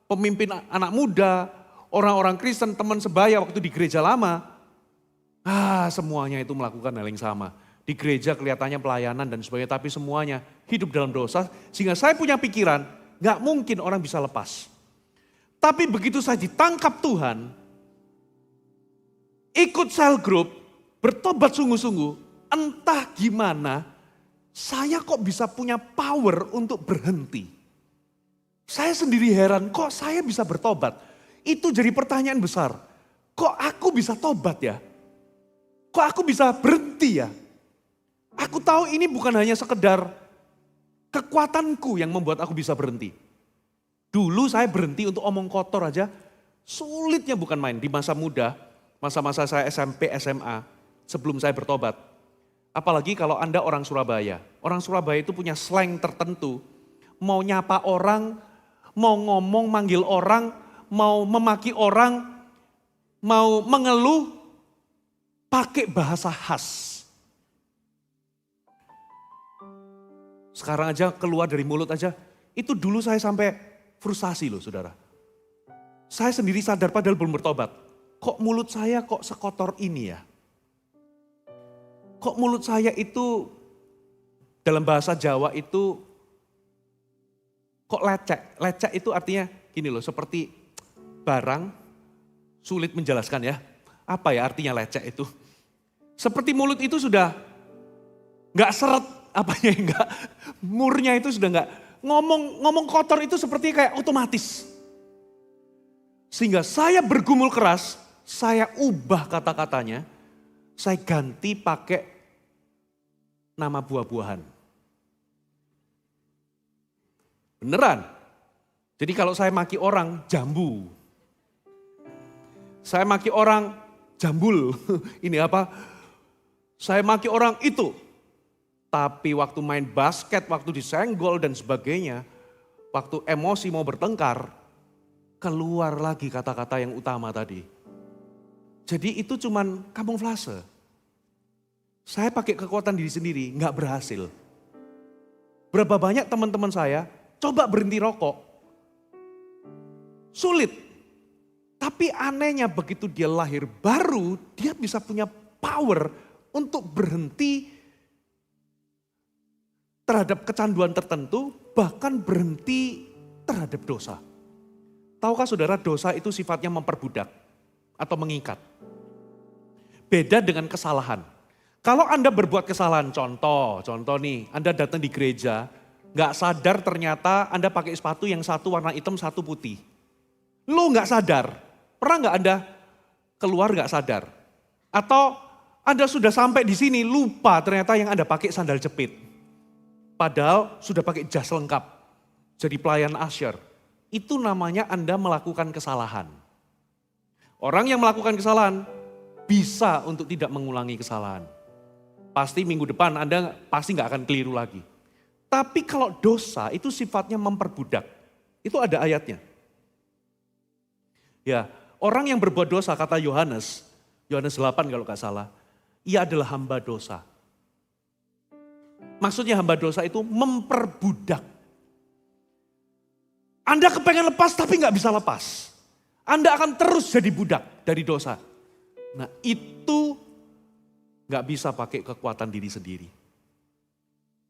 pemimpin anak muda, orang-orang Kristen, teman sebaya waktu di gereja lama. Semuanya itu melakukan hal yang sama. Di gereja kelihatannya pelayanan dan sebagainya, tapi semuanya hidup dalam dosa. Sehingga saya punya pikiran, gak mungkin orang bisa lepas. Tapi begitu saya ditangkap Tuhan, ikut cell group, bertobat sungguh-sungguh, entah gimana, saya kok bisa punya power untuk berhenti. Saya sendiri heran, kok saya bisa bertobat? Itu jadi pertanyaan besar. Kok aku bisa tobat ya? Kok aku bisa berhenti ya? Aku tahu ini bukan hanya sekedar kekuatanku yang membuat aku bisa berhenti. Dulu saya berhenti untuk omong kotor aja, sulitnya bukan main. Di masa muda, masa-masa saya SMP, SMA, sebelum saya bertobat. Apalagi kalau Anda orang Surabaya. Orang Surabaya itu punya slang tertentu. Mau nyapa orang, mau ngomong manggil orang, mau memaki orang, mau mengeluh, pakai bahasa khas. Sekarang aja keluar dari mulut aja, itu dulu saya sampai frustasi loh saudara. Saya sendiri sadar padahal belum bertobat. Kok mulut saya kok sekotor ini ya? Kok mulut saya itu dalam bahasa Jawa itu kok lecek? Lecek itu artinya gini loh, seperti barang, sulit menjelaskan ya. Apa ya artinya lecek itu? Seperti mulut itu sudah gak seret, apanya enggak, murnya itu sudah enggak. Ngomong kotor itu seperti kayak otomatis. Sehingga saya bergumul keras, saya ubah kata-katanya, saya ganti pakai nama buah-buahan. Beneran. Jadi kalau saya maki orang, jambu. Saya maki orang, jambul. Ini apa? Saya maki orang itu. Tapi waktu main basket, waktu disenggol dan sebagainya, waktu emosi mau bertengkar, keluar lagi kata-kata yang utama tadi. Jadi itu cuman kamuflase. Saya pakai kekuatan diri sendiri, nggak berhasil. Berapa banyak teman-teman saya coba berhenti rokok. Sulit. Tapi anehnya begitu dia lahir baru, dia bisa punya power untuk berhenti terhadap kecanduan tertentu, bahkan berhenti terhadap dosa. Tahukah saudara, dosa itu sifatnya memperbudak atau mengikat. Beda dengan kesalahan. Kalau Anda berbuat kesalahan, contoh nih, Anda datang di gereja, gak sadar ternyata Anda pakai sepatu yang satu warna hitam, satu putih. Lo gak sadar, pernah gak Anda keluar gak sadar? Atau Anda sudah sampai di sini, lupa ternyata yang Anda pakai sandal jepit. Padahal sudah pakai jas lengkap, jadi pelayan usher. Itu namanya Anda melakukan kesalahan. Orang yang melakukan kesalahan bisa untuk tidak mengulangi kesalahan. Pasti minggu depan Anda pasti nggak akan keliru lagi. Tapi kalau dosa itu sifatnya memperbudak. Itu ada ayatnya. Ya, orang yang berbuat dosa kata Yohanes 8 kalau nggak salah, ia adalah hamba dosa. Maksudnya hamba dosa itu memperbudak. Anda kepengen lepas tapi nggak bisa lepas. Anda akan terus jadi budak dari dosa. Nah itu nggak bisa pakai kekuatan diri sendiri.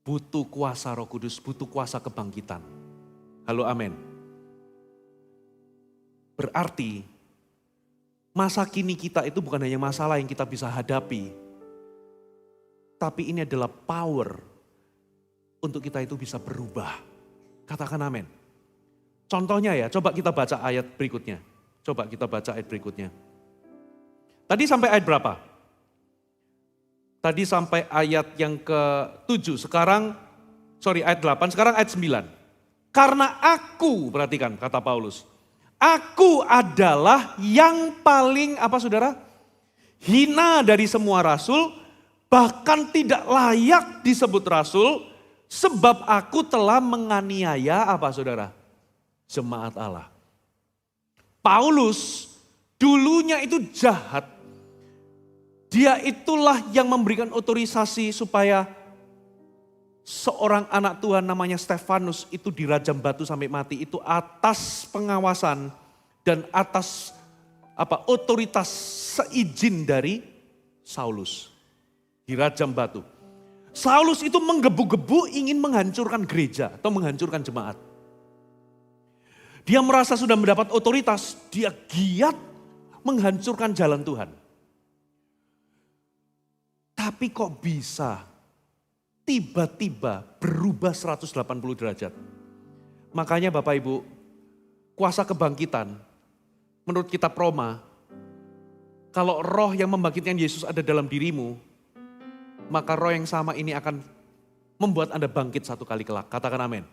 Butuh kuasa Roh Kudus, butuh kuasa kebangkitan. Halo amin. Berarti masa kini kita itu bukan hanya masalah yang kita bisa hadapi. Tapi ini adalah power untuk kita itu bisa berubah. Katakan amin. Contohnya ya, coba kita baca ayat berikutnya. Coba kita baca ayat berikutnya. Tadi sampai ayat berapa? Tadi sampai ayat yang ke-7, ayat 8, sekarang ayat 9. Karena aku, perhatikan kata Paulus. Aku adalah yang paling, apa saudara? Hina dari semua rasul, bahkan tidak layak disebut rasul, sebab aku telah menganiaya apa saudara? Jemaat Allah. Paulus dulunya itu jahat. Dia itulah yang memberikan otorisasi supaya seorang anak Tuhan namanya Stefanus itu dirajam batu sampai mati, itu atas pengawasan dan atas otoritas seizin dari Saulus. Dirajam batu. Saulus itu menggebu-gebu ingin menghancurkan gereja atau menghancurkan jemaat. Dia merasa sudah mendapat otoritas, dia giat menghancurkan jalan Tuhan. Tapi kok bisa tiba-tiba berubah 180 derajat. Makanya Bapak Ibu, kuasa kebangkitan menurut kitab Roma, kalau roh yang membangkitkan Yesus ada dalam dirimu, maka roh yang sama ini akan membuat Anda bangkit satu kali kelak. Katakan amin.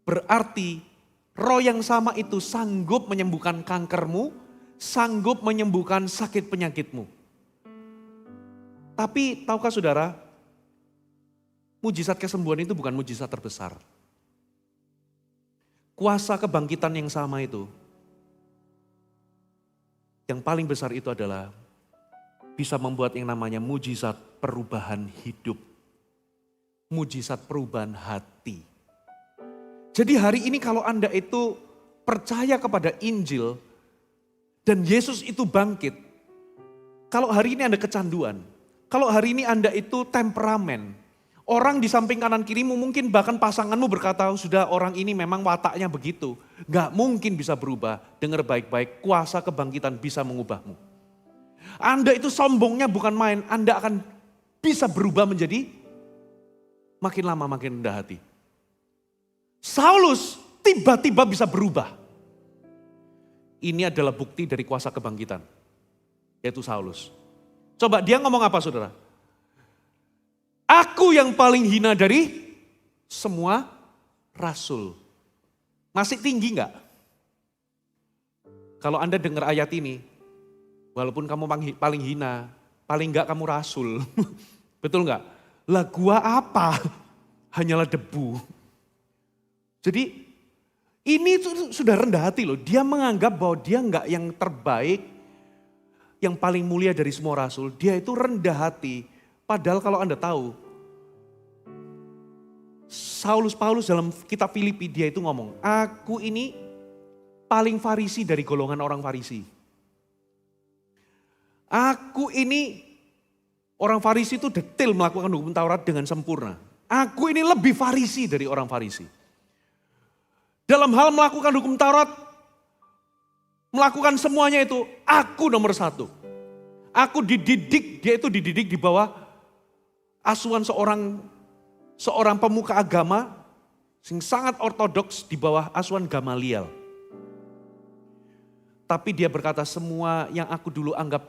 Berarti roh yang sama itu sanggup menyembuhkan kankermu, sanggup menyembuhkan sakit penyakitmu. Tapi tahukah saudara, mujizat kesembuhan itu bukan mujizat terbesar. Kuasa kebangkitan yang sama itu, yang paling besar itu adalah bisa membuat yang namanya mujizat perubahan hidup. Mujizat perubahan hati. Jadi hari ini kalau Anda itu percaya kepada Injil dan Yesus itu bangkit. Kalau hari ini Anda kecanduan, kalau hari ini Anda itu temperamen. Orang di samping kanan kirimu mungkin bahkan pasanganmu berkata sudah orang ini memang wataknya begitu. Gak mungkin bisa berubah. Dengar baik-baik, kuasa kebangkitan bisa mengubahmu. Anda itu sombongnya bukan main, Anda akan bisa berubah menjadi makin lama makin rendah hati. Saulus tiba-tiba bisa berubah. Ini adalah bukti dari kuasa kebangkitan. Yaitu Saulus. Coba dia ngomong apa saudara? Aku yang paling hina dari semua rasul. Masih tinggi enggak? Kalau Anda dengar ayat ini, walaupun kamu paling hina, paling enggak kamu rasul. Betul enggak? Lah gua apa? Hanyalah debu. Jadi ini sudah rendah hati loh. Dia menganggap bahwa dia enggak yang terbaik, yang paling mulia dari semua rasul. Dia itu rendah hati. Padahal kalau Anda tahu, Paulus dalam kitab Filipi dia itu ngomong, aku ini paling Farisi dari golongan orang Farisi. Aku ini, orang Farisi itu detail melakukan hukum Taurat dengan sempurna. Aku ini lebih Farisi dari orang Farisi. Dalam hal melakukan hukum Taurat, melakukan semuanya itu, aku nomor satu. Aku dididik, dia itu dididik di bawah asuhan seorang pemuka agama yang sangat ortodoks di bawah asuhan Gamaliel. Tapi dia berkata semua yang aku dulu anggap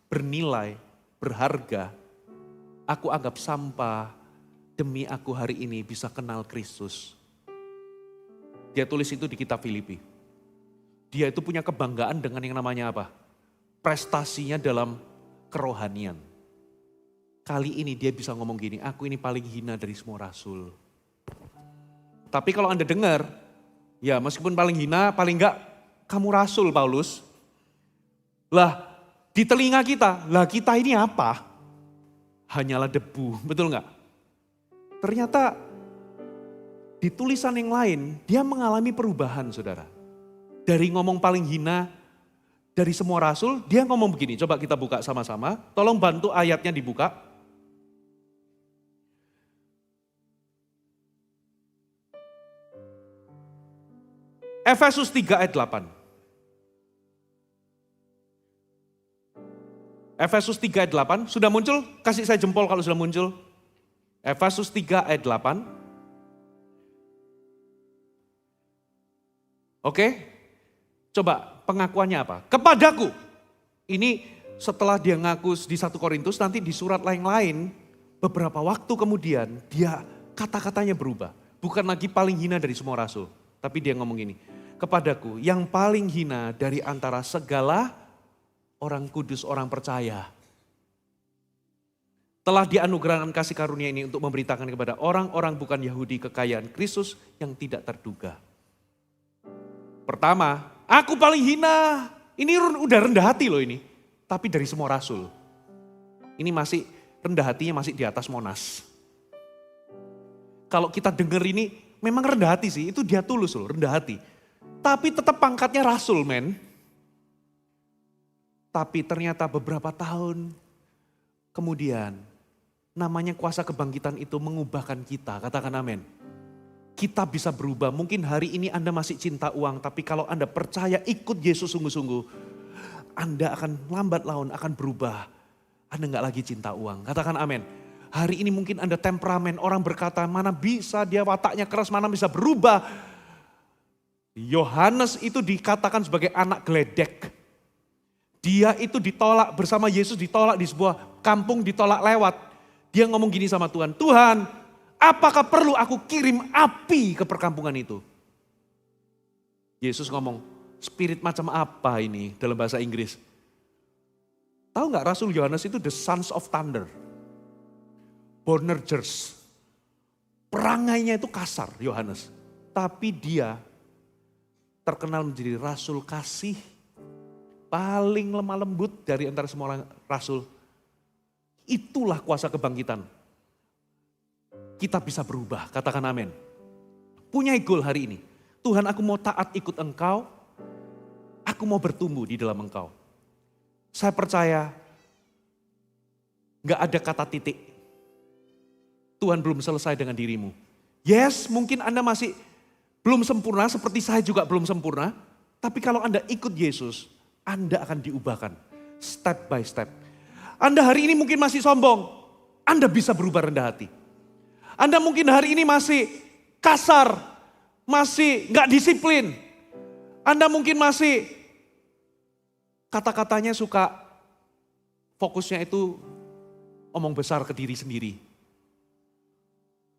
bernilai, berharga, aku anggap sampah demi aku hari ini bisa kenal Kristus. Dia tulis itu di kitab Filipi. Dia itu punya kebanggaan dengan yang namanya apa? Prestasinya dalam kerohanian. Kali ini dia bisa ngomong gini, aku ini paling hina dari semua rasul. Tapi kalau Anda dengar, ya meskipun paling hina, paling enggak kamu rasul Paulus. Lah di telinga kita, lah kita ini apa? Hanyalah debu, betul enggak? Ternyata di tulisan yang lain, dia mengalami perubahan saudara. Dari ngomong paling hina dari semua rasul, dia ngomong begini. Coba kita buka sama-sama. Tolong bantu ayatnya dibuka. Efesus 3 ayat 8. Efesus 3 ayat 8. Sudah muncul? Kasih saya jempol kalau sudah muncul. Efesus 3 ayat 8. Oke, coba pengakuannya apa? Kepadaku. Ini setelah dia ngaku di 1 Korintus, nanti di surat lain-lain, beberapa waktu kemudian dia kata-katanya berubah. Bukan lagi paling hina dari semua rasul. Tapi dia ngomong gini, kepadaku yang paling hina dari antara segala orang kudus, orang percaya. Telah dianugerahkan kasih karunia ini untuk memberitakan kepada orang-orang bukan Yahudi kekayaan Kristus yang tidak terduga. Pertama, aku paling hina. Ini udah rendah hati loh ini. Tapi dari semua rasul. Ini masih rendah hatinya masih di atas Monas. Kalau kita dengar ini memang rendah hati sih, itu dia tulus loh, rendah hati. Tapi tetap pangkatnya rasul men. Tapi ternyata beberapa tahun kemudian namanya kuasa kebangkitan itu mengubahkan kita, katakan amin. Kita bisa berubah, mungkin hari ini Anda masih cinta uang, tapi kalau Anda percaya ikut Yesus sungguh-sungguh, Anda akan lambat laun akan berubah. Anda nggak lagi cinta uang, katakan amin. Hari ini mungkin Anda temperamen, orang berkata mana bisa dia wataknya keras, mana bisa berubah. Yohanes itu dikatakan sebagai anak geledek. Dia itu ditolak bersama Yesus, ditolak di sebuah kampung, ditolak lewat. Dia ngomong gini sama Tuhan, Tuhan apakah perlu aku kirim api ke perkampungan itu? Yesus ngomong, spirit macam apa ini dalam bahasa Inggris? Tahu nggak Rasul Yohanes itu the sons of thunder. Boanerges. Perangainya itu kasar Yohanes. Tapi dia terkenal menjadi rasul kasih. Paling lemah lembut dari antara semua orang rasul. Itulah kuasa kebangkitan. Kita bisa berubah, katakan amin. Punya goal hari ini. Tuhan aku mau taat ikut engkau. Aku mau bertumbuh di dalam engkau. Saya percaya gak ada kata titik. Tuhan belum selesai dengan dirimu. Yes, mungkin Anda masih belum sempurna, seperti saya juga belum sempurna. Tapi kalau Anda ikut Yesus, Anda akan diubahkan. Step by step. Anda hari ini mungkin masih sombong. Anda bisa berubah rendah hati. Anda mungkin hari ini masih kasar. Masih gak disiplin. Anda mungkin masih kata-katanya suka fokusnya itu omong besar ke diri sendiri.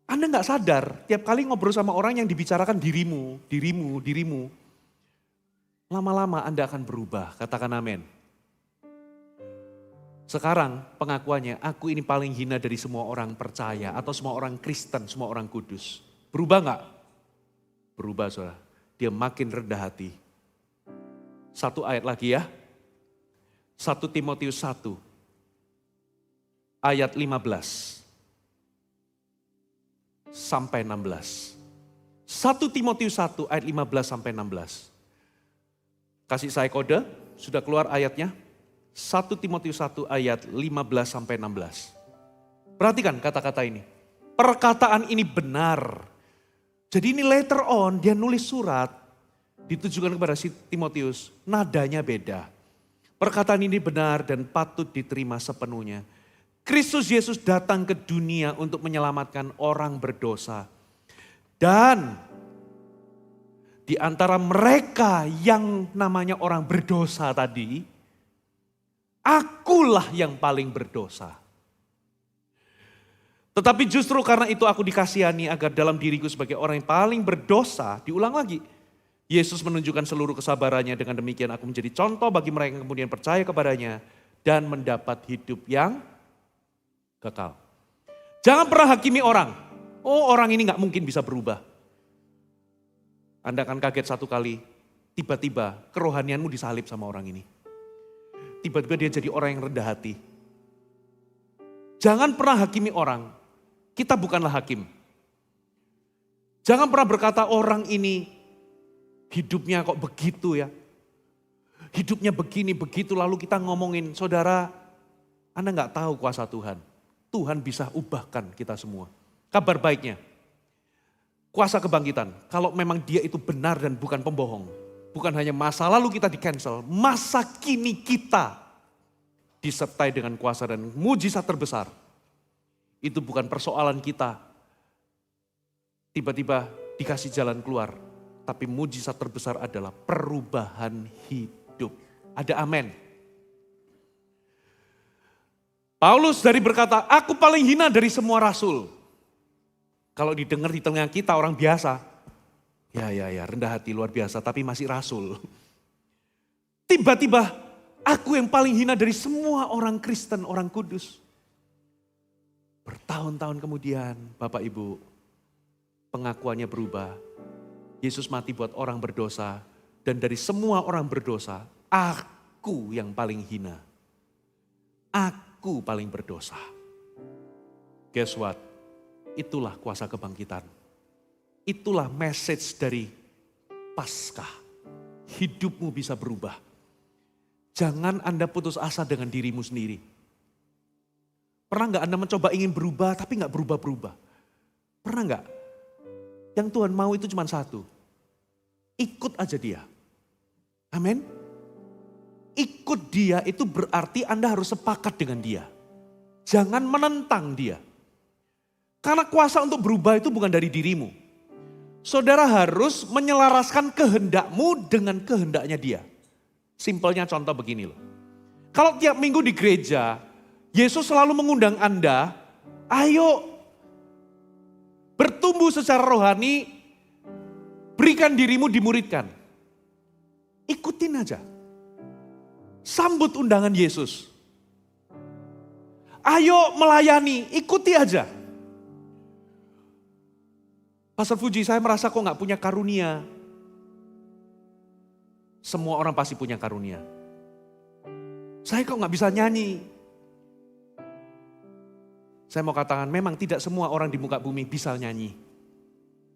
Anda gak sadar, tiap kali ngobrol sama orang yang dibicarakan dirimu, dirimu, dirimu. Lama-lama Anda akan berubah, katakan amin. Sekarang pengakuannya, aku ini paling hina dari semua orang percaya atau semua orang Kristen, semua orang kudus. Berubah gak? Berubah saudara, dia makin rendah hati. Satu ayat lagi ya. 1 Timotius 1 ayat 15 sampai 16. 1 Timotius 1 ayat 15 sampai 16. Kasih saya kode, sudah keluar ayatnya. 1 Timotius 1 ayat 15 sampai 16. Perhatikan kata-kata ini. Perkataan ini benar. Jadi ini later on dia nulis surat ditujukan kepada si Timotius. Nadanya beda. Perkataan ini benar dan patut diterima sepenuhnya. Kristus Yesus datang ke dunia untuk menyelamatkan orang berdosa. Dan di antara mereka yang namanya orang berdosa tadi, akulah yang paling berdosa. Tetapi justru karena itu aku dikasihani agar dalam diriku sebagai orang yang paling berdosa, diulang lagi. Yesus menunjukkan seluruh kesabarannya, dengan demikian aku menjadi contoh bagi mereka yang kemudian percaya kepadanya dan mendapat hidup yang kekal. Jangan pernah hakimi orang. Oh, orang ini gak mungkin bisa berubah. Anda akan kaget satu kali, tiba-tiba kerohanianmu disalib sama orang ini. Tiba-tiba dia jadi orang yang rendah hati. Jangan pernah hakimi orang. Kita bukanlah hakim. Jangan pernah berkata orang ini hidupnya kok begitu ya. Hidupnya begini, begitu, lalu kita ngomongin, saudara, Anda gak tahu kuasa Tuhan. Tuhan bisa ubahkan kita semua. Kabar baiknya, kuasa kebangkitan, kalau memang dia itu benar dan bukan pembohong. Bukan hanya masa lalu kita di cancel, masa kini kita disertai dengan kuasa dan mujizat terbesar. Itu bukan persoalan kita tiba-tiba dikasih jalan keluar. Tapi mujizat terbesar adalah perubahan hidup. Ada amin. Paulus dari berkata, aku paling hina dari semua rasul. Kalau didengar di tengah kita orang biasa, ya rendah hati luar biasa tapi masih rasul. Tiba-tiba aku yang paling hina dari semua orang Kristen, orang kudus. Bertahun-tahun kemudian Bapak Ibu, pengakuannya berubah. Yesus mati buat orang berdosa dan dari semua orang berdosa, aku yang paling hina. Aku paling berdosa. Guess what? Itulah kuasa kebangkitan. Itulah message dari Paskah. Hidupmu bisa berubah. Jangan Anda putus asa dengan dirimu sendiri. Pernah nggak Anda mencoba ingin berubah tapi nggak berubah-berubah? Pernah nggak? Yang Tuhan mau itu cuma satu. Ikut aja dia. Amin. Ikut dia itu berarti Anda harus sepakat dengan dia. Jangan menentang dia. Karena kuasa untuk berubah itu bukan dari dirimu. Saudara harus menyelaraskan kehendakmu dengan kehendaknya dia. Simpelnya contoh begini loh. Kalau tiap minggu di gereja, Yesus selalu mengundang Anda, ayo bertumbuh secara rohani, berikan dirimu dimuridkan. Ikutin aja. Sambut undangan Yesus. Ayo melayani, ikuti aja. Pastor Fuji, saya merasa kok gak punya karunia. Semua orang pasti punya karunia. Saya kok gak bisa nyanyi. Saya mau katakan memang tidak semua orang di muka bumi bisa nyanyi.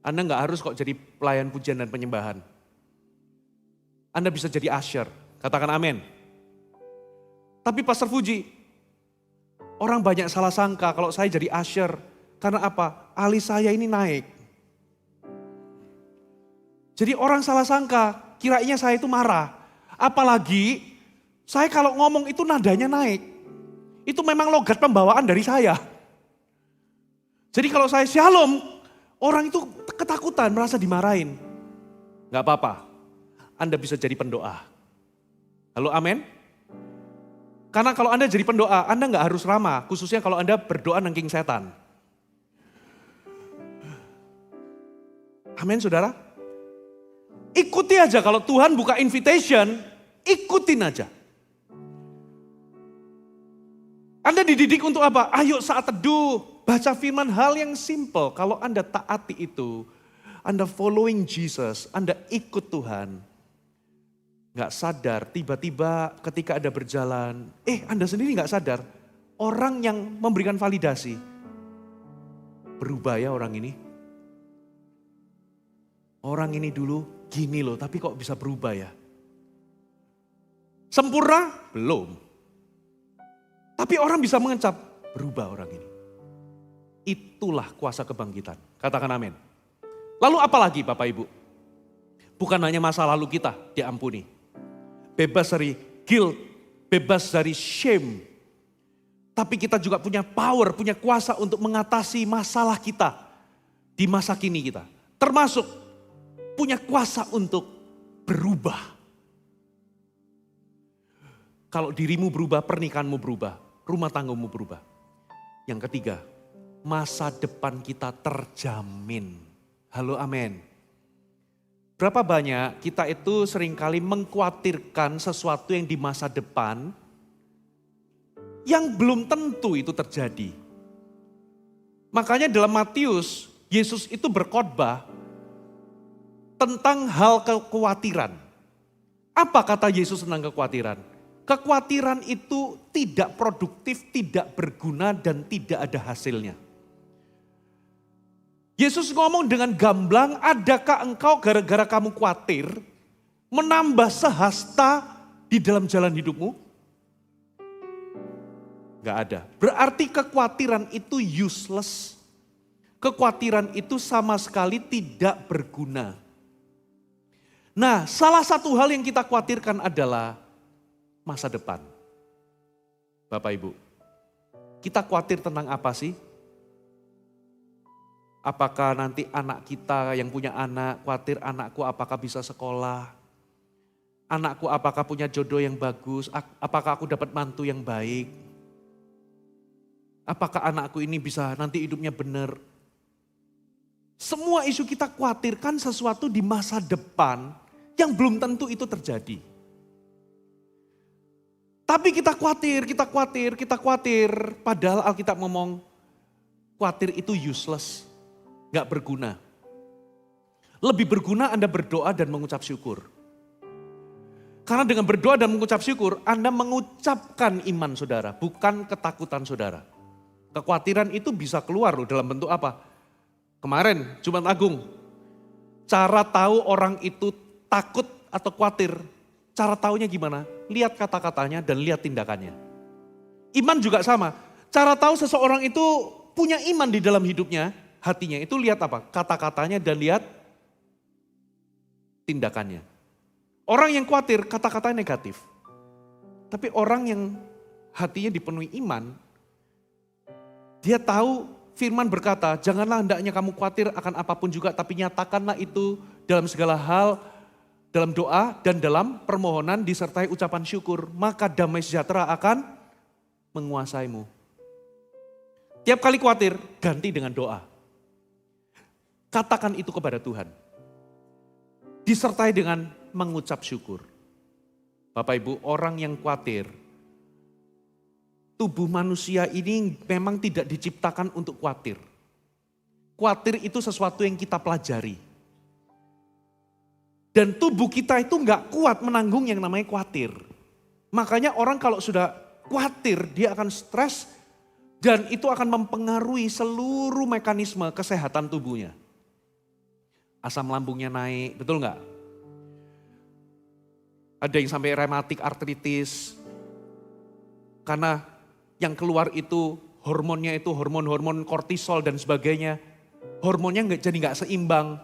Anda gak harus kok jadi pelayan pujian dan penyembahan. Anda bisa jadi usher, katakan amin. Tapi Pastor Fuji, orang banyak salah sangka kalau saya jadi usher. Karena apa? Alis saya ini naik. Jadi orang salah sangka, kiranya saya itu marah. Apalagi saya kalau ngomong itu nadanya naik. Itu memang logat pembawaan dari saya. Jadi kalau saya shalom, orang itu ketakutan, merasa dimarahin. Gak apa-apa, Anda bisa jadi pendoa. Halo, amin? Karena kalau Anda jadi pendoa, Anda gak harus ramah. Khususnya kalau Anda berdoa nengking setan. Amin, saudara? Ikuti aja, kalau Tuhan buka invitation, ikutin aja. Anda dididik untuk apa? Ayo saat teduh, baca firman, hal yang simple. Kalau Anda taati itu, Anda following Jesus, Anda ikut Tuhan. Gak sadar, tiba-tiba ketika Anda berjalan, Anda sendiri gak sadar, orang yang memberikan validasi, berubah ya orang ini. Orang ini dulu gini loh, tapi kok bisa berubah ya? Sempurna? Belum. Tapi orang bisa mengecap, berubah orang ini. Itulah kuasa kebangkitan. Katakan amin. Lalu apa lagi Bapak Ibu? Bukan hanya masa lalu kita diampuni. Bebas dari guilt, bebas dari shame. Tapi kita juga punya power, punya kuasa untuk mengatasi masalah kita di masa kini kita. Termasuk punya kuasa untuk berubah. Kalau dirimu berubah, pernikahanmu berubah, rumah tanggamu berubah. Yang ketiga, masa depan kita terjamin. Halo, amin. Berapa banyak kita itu seringkali mengkhawatirkan sesuatu yang di masa depan yang belum tentu itu terjadi. Makanya dalam Matius, Yesus itu berkhotbah tentang hal kekhawatiran. Apa kata Yesus tentang kekhawatiran? Kekhawatiran itu tidak produktif, tidak berguna, dan tidak ada hasilnya. Yesus ngomong dengan gamblang, adakah engkau gara-gara kamu khawatir menambah sehasta di dalam jalan hidupmu? Gak ada. Berarti kekhawatiran itu useless. Kekhawatiran itu sama sekali tidak berguna. Nah, salah satu hal yang kita khawatirkan adalah masa depan. Bapak Ibu, kita khawatir tentang apa sih? Apakah nanti anak kita yang punya anak, khawatir anakku apakah bisa sekolah? Anakku apakah punya jodoh yang bagus? Apakah aku dapat mantu yang baik? Apakah anakku ini bisa nanti hidupnya benar? Semua isu kita khawatirkan sesuatu di masa depan yang belum tentu itu terjadi. Tapi kita khawatir. Padahal Alkitab ngomong, khawatir itu useless, gak berguna. Lebih berguna Anda berdoa dan mengucap syukur. Karena dengan berdoa dan mengucap syukur, Anda mengucapkan iman saudara, bukan ketakutan saudara. Kekhawatiran itu bisa keluar loh dalam bentuk apa? Kemarin Jumat Agung, cara tahu orang itu takut atau khawatir, cara taunya gimana? Lihat kata-katanya dan lihat tindakannya. Iman juga sama, cara tahu seseorang itu punya iman di dalam hidupnya, hatinya itu lihat apa? Kata-katanya dan lihat tindakannya. Orang yang khawatir kata-katanya negatif. Tapi orang yang hatinya dipenuhi iman, dia tahu firman berkata, janganlah hendaknya kamu khawatir akan apapun juga, tapi nyatakanlah itu dalam segala hal, dalam doa dan dalam permohonan disertai ucapan syukur. Maka damai sejahtera akan menguasaimu. Tiap kali khawatir, ganti dengan doa. Katakan itu kepada Tuhan. Disertai dengan mengucap syukur. Bapak Ibu, orang yang khawatir, tubuh manusia ini memang tidak diciptakan untuk khawatir. Khawatir itu sesuatu yang kita pelajari. Dan tubuh kita itu nggak kuat menanggung yang namanya khawatir. Makanya orang kalau sudah khawatir, dia akan stres dan itu akan mempengaruhi seluruh mekanisme kesehatan tubuhnya. Asam lambungnya naik, betul nggak? Ada yang sampai rematik artritis. Karena yang keluar itu hormonnya itu hormon-hormon kortisol dan sebagainya. Hormonnya jadi nggak seimbang.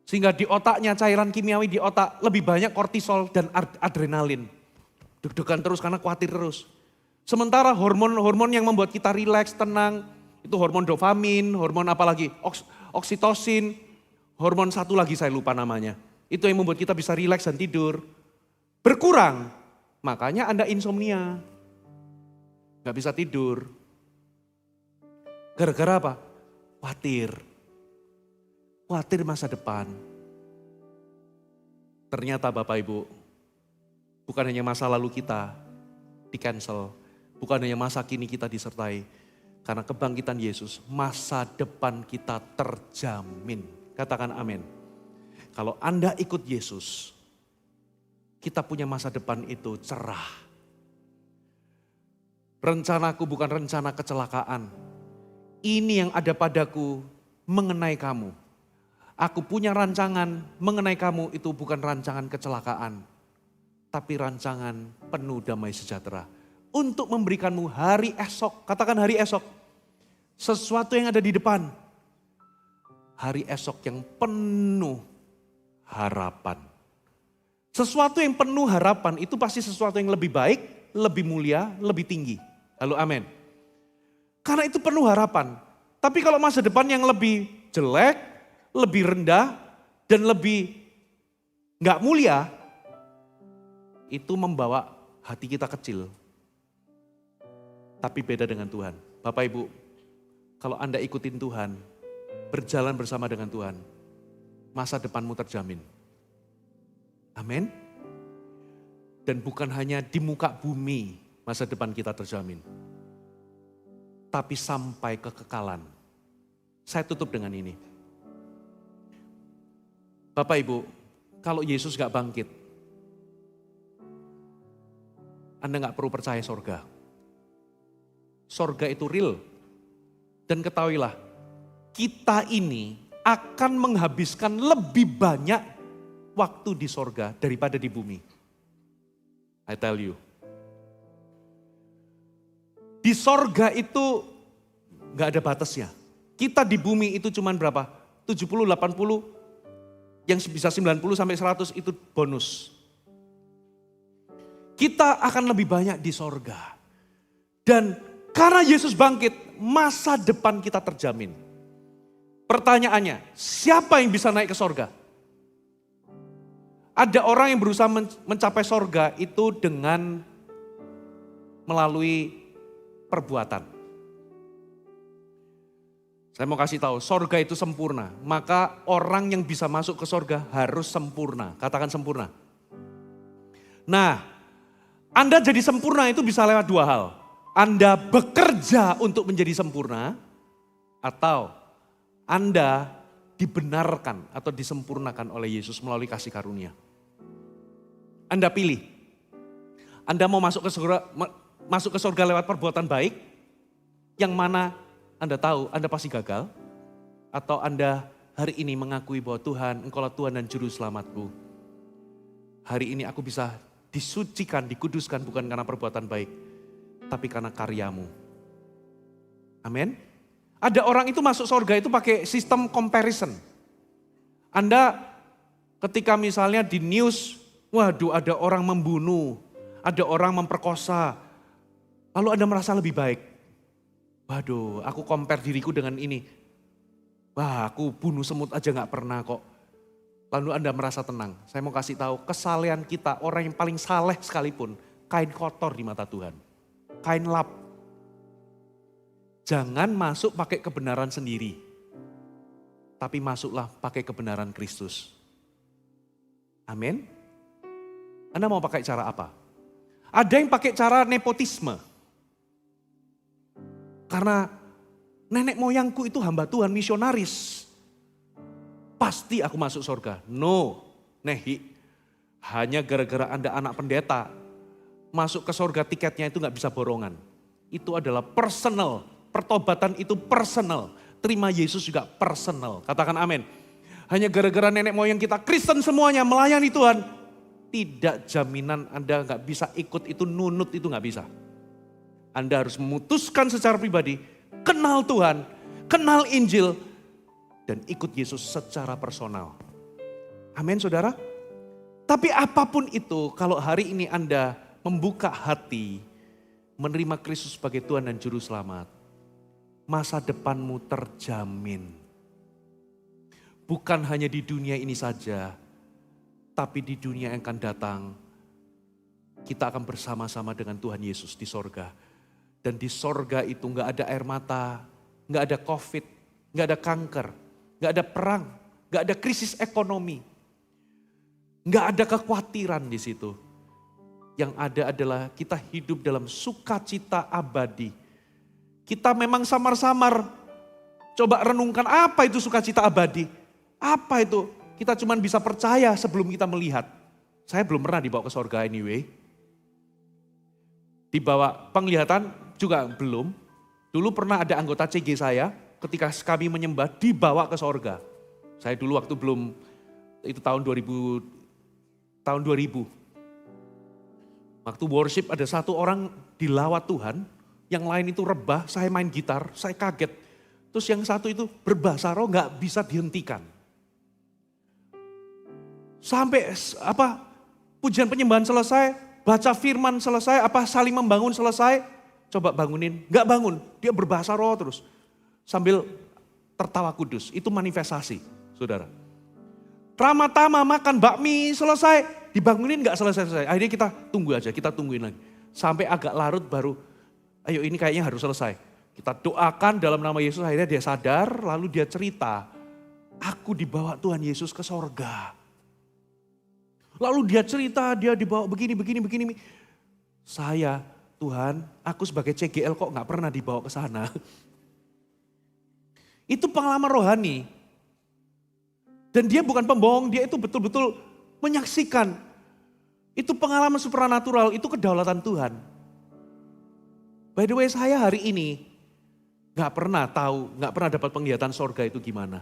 Sehingga di otaknya cairan kimiawi di otak lebih banyak kortisol dan adrenalin. Deg-degan terus karena khawatir terus. Sementara hormon-hormon yang membuat kita rileks, tenang, itu hormon dopamin, hormon apa lagi? Oksitosin, hormon satu lagi saya lupa namanya. Itu yang membuat kita bisa rileks dan tidur. Berkurang, makanya Anda insomnia. Gak bisa tidur. Gara-gara apa? Khawatir. Khawatir masa depan. Ternyata Bapak Ibu, bukan hanya masa lalu kita di cancel. Bukan hanya masa kini kita disertai. Karena kebangkitan Yesus, masa depan kita terjamin. Katakan amin. Kalau Anda ikut Yesus, kita punya masa depan itu cerah. Rencanaku bukan rencana kecelakaan. Ini yang ada padaku mengenai kamu. Aku punya rancangan mengenai kamu, itu bukan rancangan kecelakaan. Tapi rancangan penuh damai sejahtera. Untuk memberikanmu hari esok. Katakan hari esok. Sesuatu yang ada di depan. Hari esok yang penuh harapan. Sesuatu yang penuh harapan itu pasti sesuatu yang lebih baik, lebih mulia, lebih tinggi. Halo amin. Karena itu penuh harapan. Tapi kalau masa depan yang lebih jelek, lebih rendah, dan lebih gak mulia, itu membawa hati kita kecil. Tapi beda dengan Tuhan. Bapak Ibu, kalau Anda ikutin Tuhan, berjalan bersama dengan Tuhan, masa depanmu terjamin. Amin. Dan bukan hanya di muka bumi masa depan kita terjamin. Tapi sampai kekekalan. Saya tutup dengan ini. Bapak Ibu, kalau Yesus gak bangkit, Anda gak perlu percaya sorga. Sorga itu real. Dan ketahuilah, kita ini akan menghabiskan lebih banyak waktu di sorga daripada di bumi. I tell you. Di sorga itu gak ada batasnya. Kita di bumi itu cuman berapa? 70, 80, yang bisa 90 sampai 100 itu bonus. Kita akan lebih banyak di sorga. Dan karena Yesus bangkit, masa depan kita terjamin. Pertanyaannya, siapa yang bisa naik ke sorga? Ada orang yang berusaha mencapai sorga itu dengan melalui perbuatan. Saya mau kasih tahu, sorga itu sempurna. Maka orang yang bisa masuk ke sorga harus sempurna. Katakan sempurna. Nah, Anda jadi sempurna itu bisa lewat dua hal. Anda bekerja untuk menjadi sempurna, atau Anda dibenarkan atau disempurnakan oleh Yesus melalui kasih karunia. Anda pilih. Anda mau masuk ke surga lewat perbuatan baik, yang mana Anda tahu Anda pasti gagal. Atau Anda hari ini mengakui bahwa Tuhan, Engkaulah Tuhan dan Juru Selamatku. Hari ini aku bisa disucikan, dikuduskan bukan karena perbuatan baik, tapi karena karyamu. Amin. Ada orang itu masuk surga itu pakai sistem comparison. Anda ketika misalnya di news, waduh ada orang membunuh, ada orang memperkosa, lalu Anda merasa lebih baik. Waduh, aku compare diriku dengan ini. Wah, aku bunuh semut aja gak pernah kok. Lalu Anda merasa tenang. Saya mau kasih tahu, kesalehan kita, orang yang paling saleh sekalipun, kain kotor di mata Tuhan. Kain lap. Jangan masuk pakai kebenaran sendiri. Tapi masuklah pakai kebenaran Kristus. Amin. Anda mau pakai cara apa? Ada yang pakai cara nepotisme. Karena nenek moyangku itu hamba Tuhan, misionaris. Pasti aku masuk surga. No, Nehi. Hanya gara-gara Anda anak pendeta. Masuk ke surga tiketnya itu gak bisa borongan. Itu adalah personal. Pertobatan itu personal. Terima Yesus juga personal. Katakan amin. Hanya gara-gara nenek moyang kita Kristen semuanya melayani Tuhan. Tidak jaminan Anda gak bisa ikut itu, nunut itu gak bisa. Anda harus memutuskan secara pribadi. Kenal Tuhan, kenal Injil. Dan ikut Yesus secara personal. Amin saudara. Tapi apapun itu kalau hari ini Anda membuka hati. Menerima Kristus sebagai Tuhan dan Juru Selamat. Masa depanmu terjamin. Bukan hanya di dunia ini saja, tapi di dunia yang akan datang, kita akan bersama-sama dengan Tuhan Yesus di sorga. Dan di sorga itu gak ada air mata, gak ada COVID, gak ada kanker, gak ada perang, gak ada krisis ekonomi. Gak ada kekhawatiran di situ. Yang ada adalah kita hidup dalam sukacita abadi. Kita memang samar-samar coba renungkan apa itu sukacita abadi. Apa itu? Kita cuma bisa percaya sebelum kita melihat. Saya belum pernah dibawa ke surga anyway. Dibawa penglihatan juga belum. Dulu pernah ada anggota CG saya ketika kami menyembah dibawa ke surga. Saya dulu waktu belum, itu tahun 2000. Waktu worship ada satu orang dilawat Tuhan. Yang lain itu rebah, saya main gitar, saya kaget. Terus yang satu itu berbahasa roh gak bisa dihentikan. Sampai pujian penyembahan selesai, baca firman selesai, saling membangun selesai. Coba bangunin, gak bangun, dia berbahasa roh terus. Sambil tertawa kudus, itu manifestasi saudara. Tama-tama makan bakmi selesai, dibangunin gak selesai-selesai. Akhirnya kita tunggu aja, kita tungguin lagi. Sampai agak larut baru, ayo ini kayaknya harus selesai. Kita doakan dalam nama Yesus, akhirnya dia sadar, lalu dia cerita, aku dibawa Tuhan Yesus ke sorga. Lalu dia cerita, dia dibawa begini. Saya, Tuhan, aku sebagai CGL kok gak pernah dibawa ke sana. Itu pengalaman rohani. Dan dia bukan pembohong, dia itu betul-betul menyaksikan. Itu pengalaman supranatural, itu kedaulatan Tuhan. By the way, saya hari ini gak pernah tahu, gak pernah dapat penglihatan sorga itu gimana.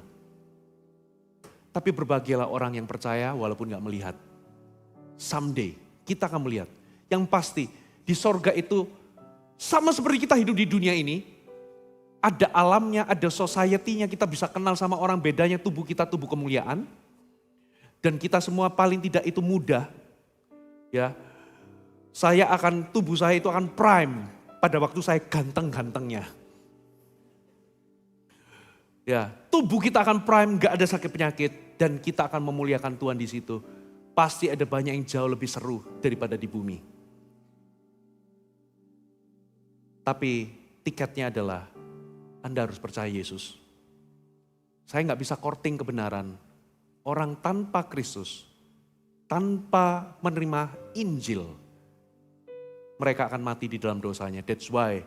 Tapi berbahagialah orang yang percaya walaupun gak melihat. Someday kita akan melihat. Yang pasti di sorga itu sama seperti kita hidup di dunia ini. Ada alamnya, ada society-nya, kita bisa kenal sama orang, bedanya tubuh kita tubuh kemuliaan. Dan kita semua paling tidak itu muda. Ya, tubuh saya itu akan prime. Pada waktu saya ganteng-gantengnya. Ya, tubuh kita akan prime, gak ada sakit penyakit. Dan kita akan memuliakan Tuhan di situ. Pasti ada banyak yang jauh lebih seru daripada di bumi. Tapi tiketnya adalah Anda harus percaya Yesus. Saya gak bisa courting kebenaran. Orang tanpa Kristus, tanpa menerima Injil, mereka akan mati di dalam dosanya. That's why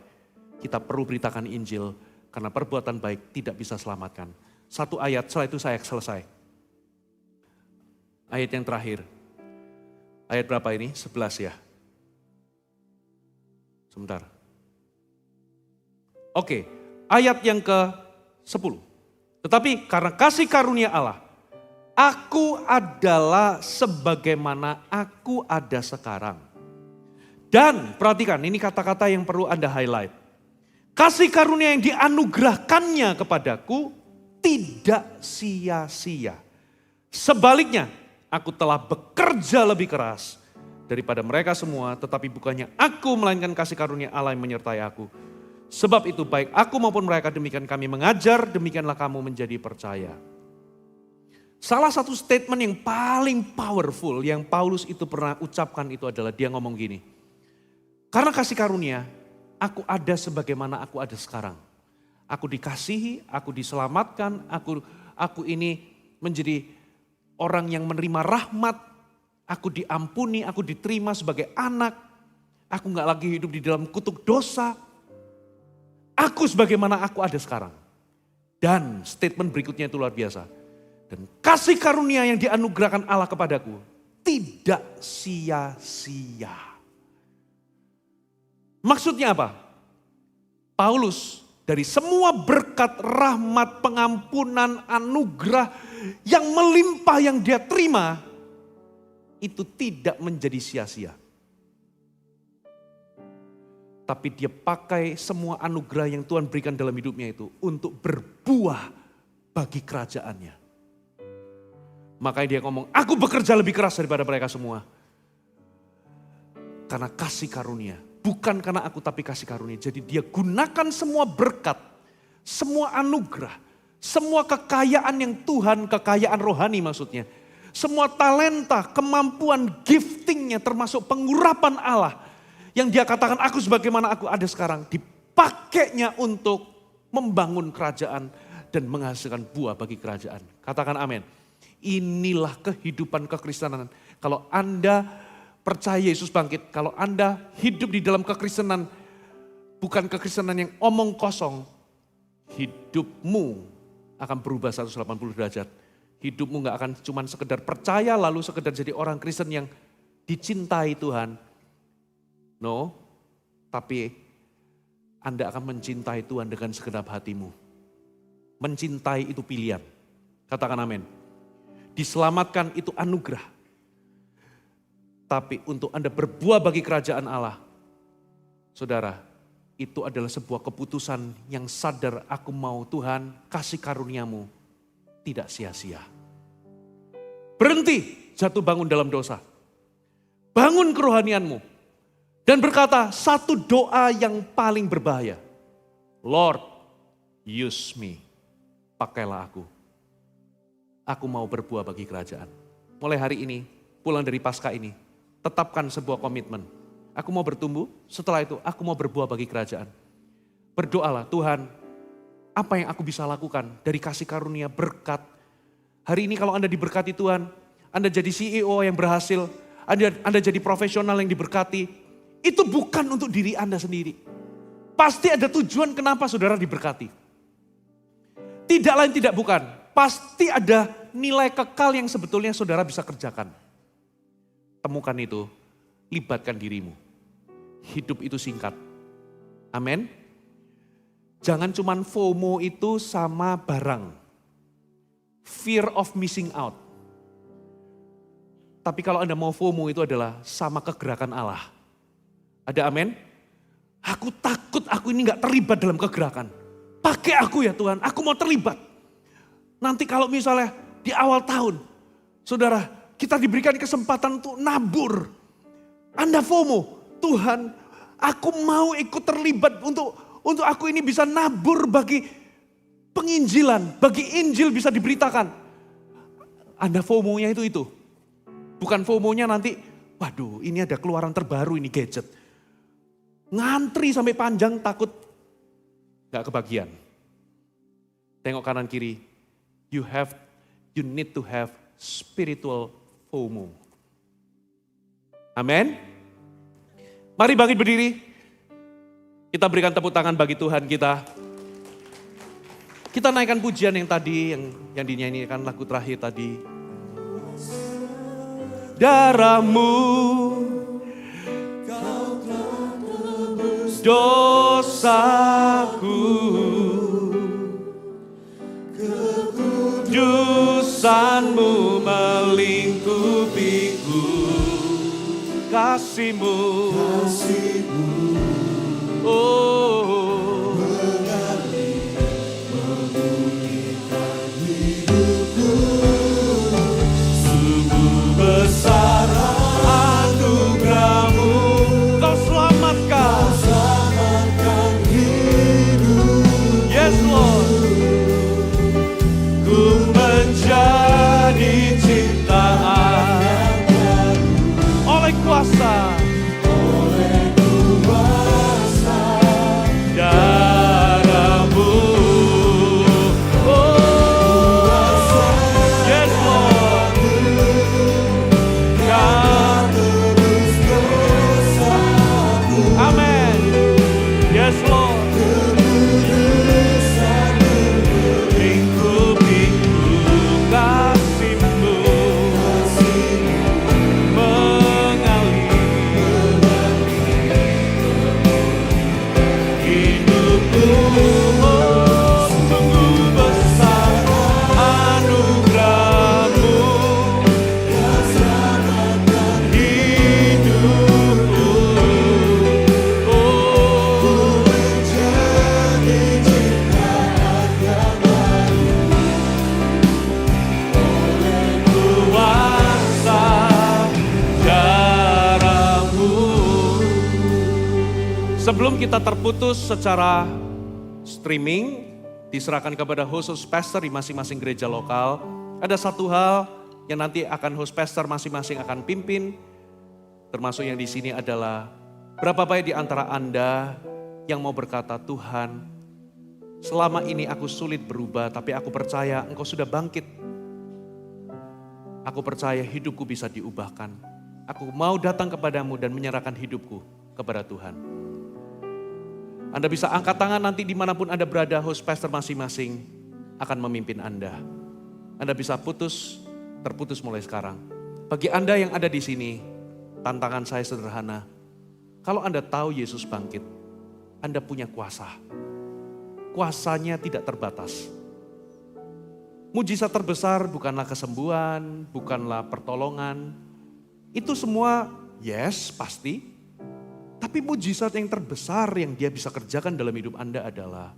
kita perlu beritakan Injil. Karena perbuatan baik tidak bisa selamatkan. Satu ayat, setelah itu saya selesai. Ayat yang terakhir. Ayat berapa ini? 11 ya. Sebentar. Oke, ayat yang ke-10. Tetapi karena kasih karunia Allah, aku adalah sebagaimana aku ada sekarang. Dan perhatikan, ini kata-kata yang perlu Anda highlight. Kasih karunia yang dianugerahkannya kepadaku tidak sia-sia. Sebaliknya, aku telah bekerja lebih keras daripada mereka semua, tetapi bukannya aku melainkan kasih karunia Allah yang menyertai aku. Sebab itu baik aku maupun mereka demikian kami mengajar, demikianlah kamu menjadi percaya. Salah satu statement yang paling powerful yang Paulus itu pernah ucapkan itu adalah dia ngomong gini. Karena kasih karunia, aku ada sebagaimana aku ada sekarang. Aku dikasihi, aku diselamatkan, aku ini menjadi orang yang menerima rahmat, aku diampuni, aku diterima sebagai anak, aku gak lagi hidup di dalam kutuk dosa. Aku sebagaimana aku ada sekarang. Dan statement berikutnya itu luar biasa. Dan kasih karunia yang dianugerahkan Allah kepadaku tidak sia-sia. Maksudnya apa? Paulus dari semua berkat, rahmat, pengampunan, anugerah yang melimpah yang dia terima, itu tidak menjadi sia-sia. Tapi dia pakai semua anugerah yang Tuhan berikan dalam hidupnya itu untuk berbuah bagi kerajaannya. Makanya dia ngomong, aku bekerja lebih keras daripada mereka semua. Karena kasih karunia. Bukan karena aku tapi kasih karunia. Jadi dia gunakan semua berkat, semua anugerah, semua kekayaan yang Tuhan, kekayaan rohani maksudnya. Semua talenta, kemampuan, giftingnya termasuk pengurapan Allah. Yang dia katakan aku sebagaimana aku ada sekarang. Dipakainya untuk membangun kerajaan dan menghasilkan buah bagi kerajaan. Katakan amin. Inilah kehidupan kekristenan. Kalau Anda percaya Yesus bangkit, kalau Anda hidup di dalam kekristenan, bukan kekristenan yang omong kosong, hidupmu akan berubah 180 derajat. Hidupmu gak akan cuma sekedar percaya lalu sekedar jadi orang Kristen yang dicintai Tuhan. No, tapi Anda akan mencintai Tuhan dengan segenap hatimu. Mencintai itu pilihan. Katakan amin. Diselamatkan itu anugerah. Tapi untuk Anda berbuah bagi kerajaan Allah, saudara, itu adalah sebuah keputusan yang sadar aku mau Tuhan kasih karuniamu tidak sia-sia. Berhenti jatuh bangun dalam dosa. Bangun kerohanianmu. Dan berkata satu doa yang paling berbahaya. Lord, use me. Pakailah aku. Aku mau berbuah bagi kerajaan. Mulai hari ini, pulang dari Paskah ini, tetapkan sebuah komitmen. Aku mau bertumbuh, setelah itu aku mau berbuah bagi kerajaan. Berdoalah, Tuhan, apa yang aku bisa lakukan dari kasih karunia berkat. Hari ini kalau Anda diberkati Tuhan, Anda jadi CEO yang berhasil, Anda jadi profesional yang diberkati, itu bukan untuk diri Anda sendiri. Pasti ada tujuan kenapa saudara diberkati. Tidak lain tidak bukan. Pasti ada nilai kekal yang sebetulnya saudara bisa kerjakan. Temukan itu, libatkan dirimu. Hidup itu singkat. Amin. Jangan cuman FOMO itu sama barang. Fear of missing out. Tapi kalau Anda mau FOMO itu adalah sama kegerakan Allah. Ada amin? Aku takut aku ini gak terlibat dalam kegerakan. Pakai aku ya Tuhan, aku mau terlibat. Nanti kalau misalnya di awal tahun, saudara, kita diberikan kesempatan untuk nabur. Anda FOMO, Tuhan, aku mau ikut terlibat untuk aku ini bisa nabur bagi penginjilan, bagi Injil bisa diberitakan. Anda FOMO-nya itu. Bukan FOMO-nya nanti, waduh ini ada keluaran terbaru ini gadget. Ngantri sampai panjang takut gak kebagian. Tengok kanan kiri, you need to have spiritual FOMO. Amin. Mari bangkit berdiri. Kita berikan tepuk tangan bagi Tuhan kita. Kita naikkan pujian yang tadi, yang dinyanyikan lagu terakhir tadi. Darahmu dosaku kasih-Mu. Oh, sungguh besar anugerah-Mu. Kau selamatkan hidup. Yes Lord. Ku menjadi ciptaan oleh kuasa darah-Mu. Oh, yes Lord. Amen. Yes Lord. Lingkup-lingkup kasih-Mu mengalir hidupku. Oh, sungguh besar anugerah-Mu hidupku. Oh, kuasa darah-Mu. Sebelum kita terputus secara streaming, diserahkan kepada host pastor di masing-masing gereja lokal, ada satu hal yang nanti akan host pastor masing-masing akan pimpin, termasuk yang di sini adalah berapa banyak di antara Anda yang mau berkata, Tuhan, selama ini aku sulit berubah, tapi aku percaya Engkau sudah bangkit. Aku percaya hidupku bisa diubahkan. Aku mau datang kepadamu dan menyerahkan hidupku kepada Tuhan. Anda bisa angkat tangan nanti dimanapun Anda berada, host pastor masing-masing akan memimpin Anda. Anda bisa terputus mulai sekarang. Bagi Anda yang ada di sini, tantangan saya sederhana. Kalau Anda tahu Yesus bangkit, Anda punya kuasa. Kuasanya tidak terbatas. Mujizat terbesar bukanlah kesembuhan, bukanlah pertolongan. Itu semua yes, pasti. Tapi mujizat yang terbesar yang dia bisa kerjakan dalam hidup Anda adalah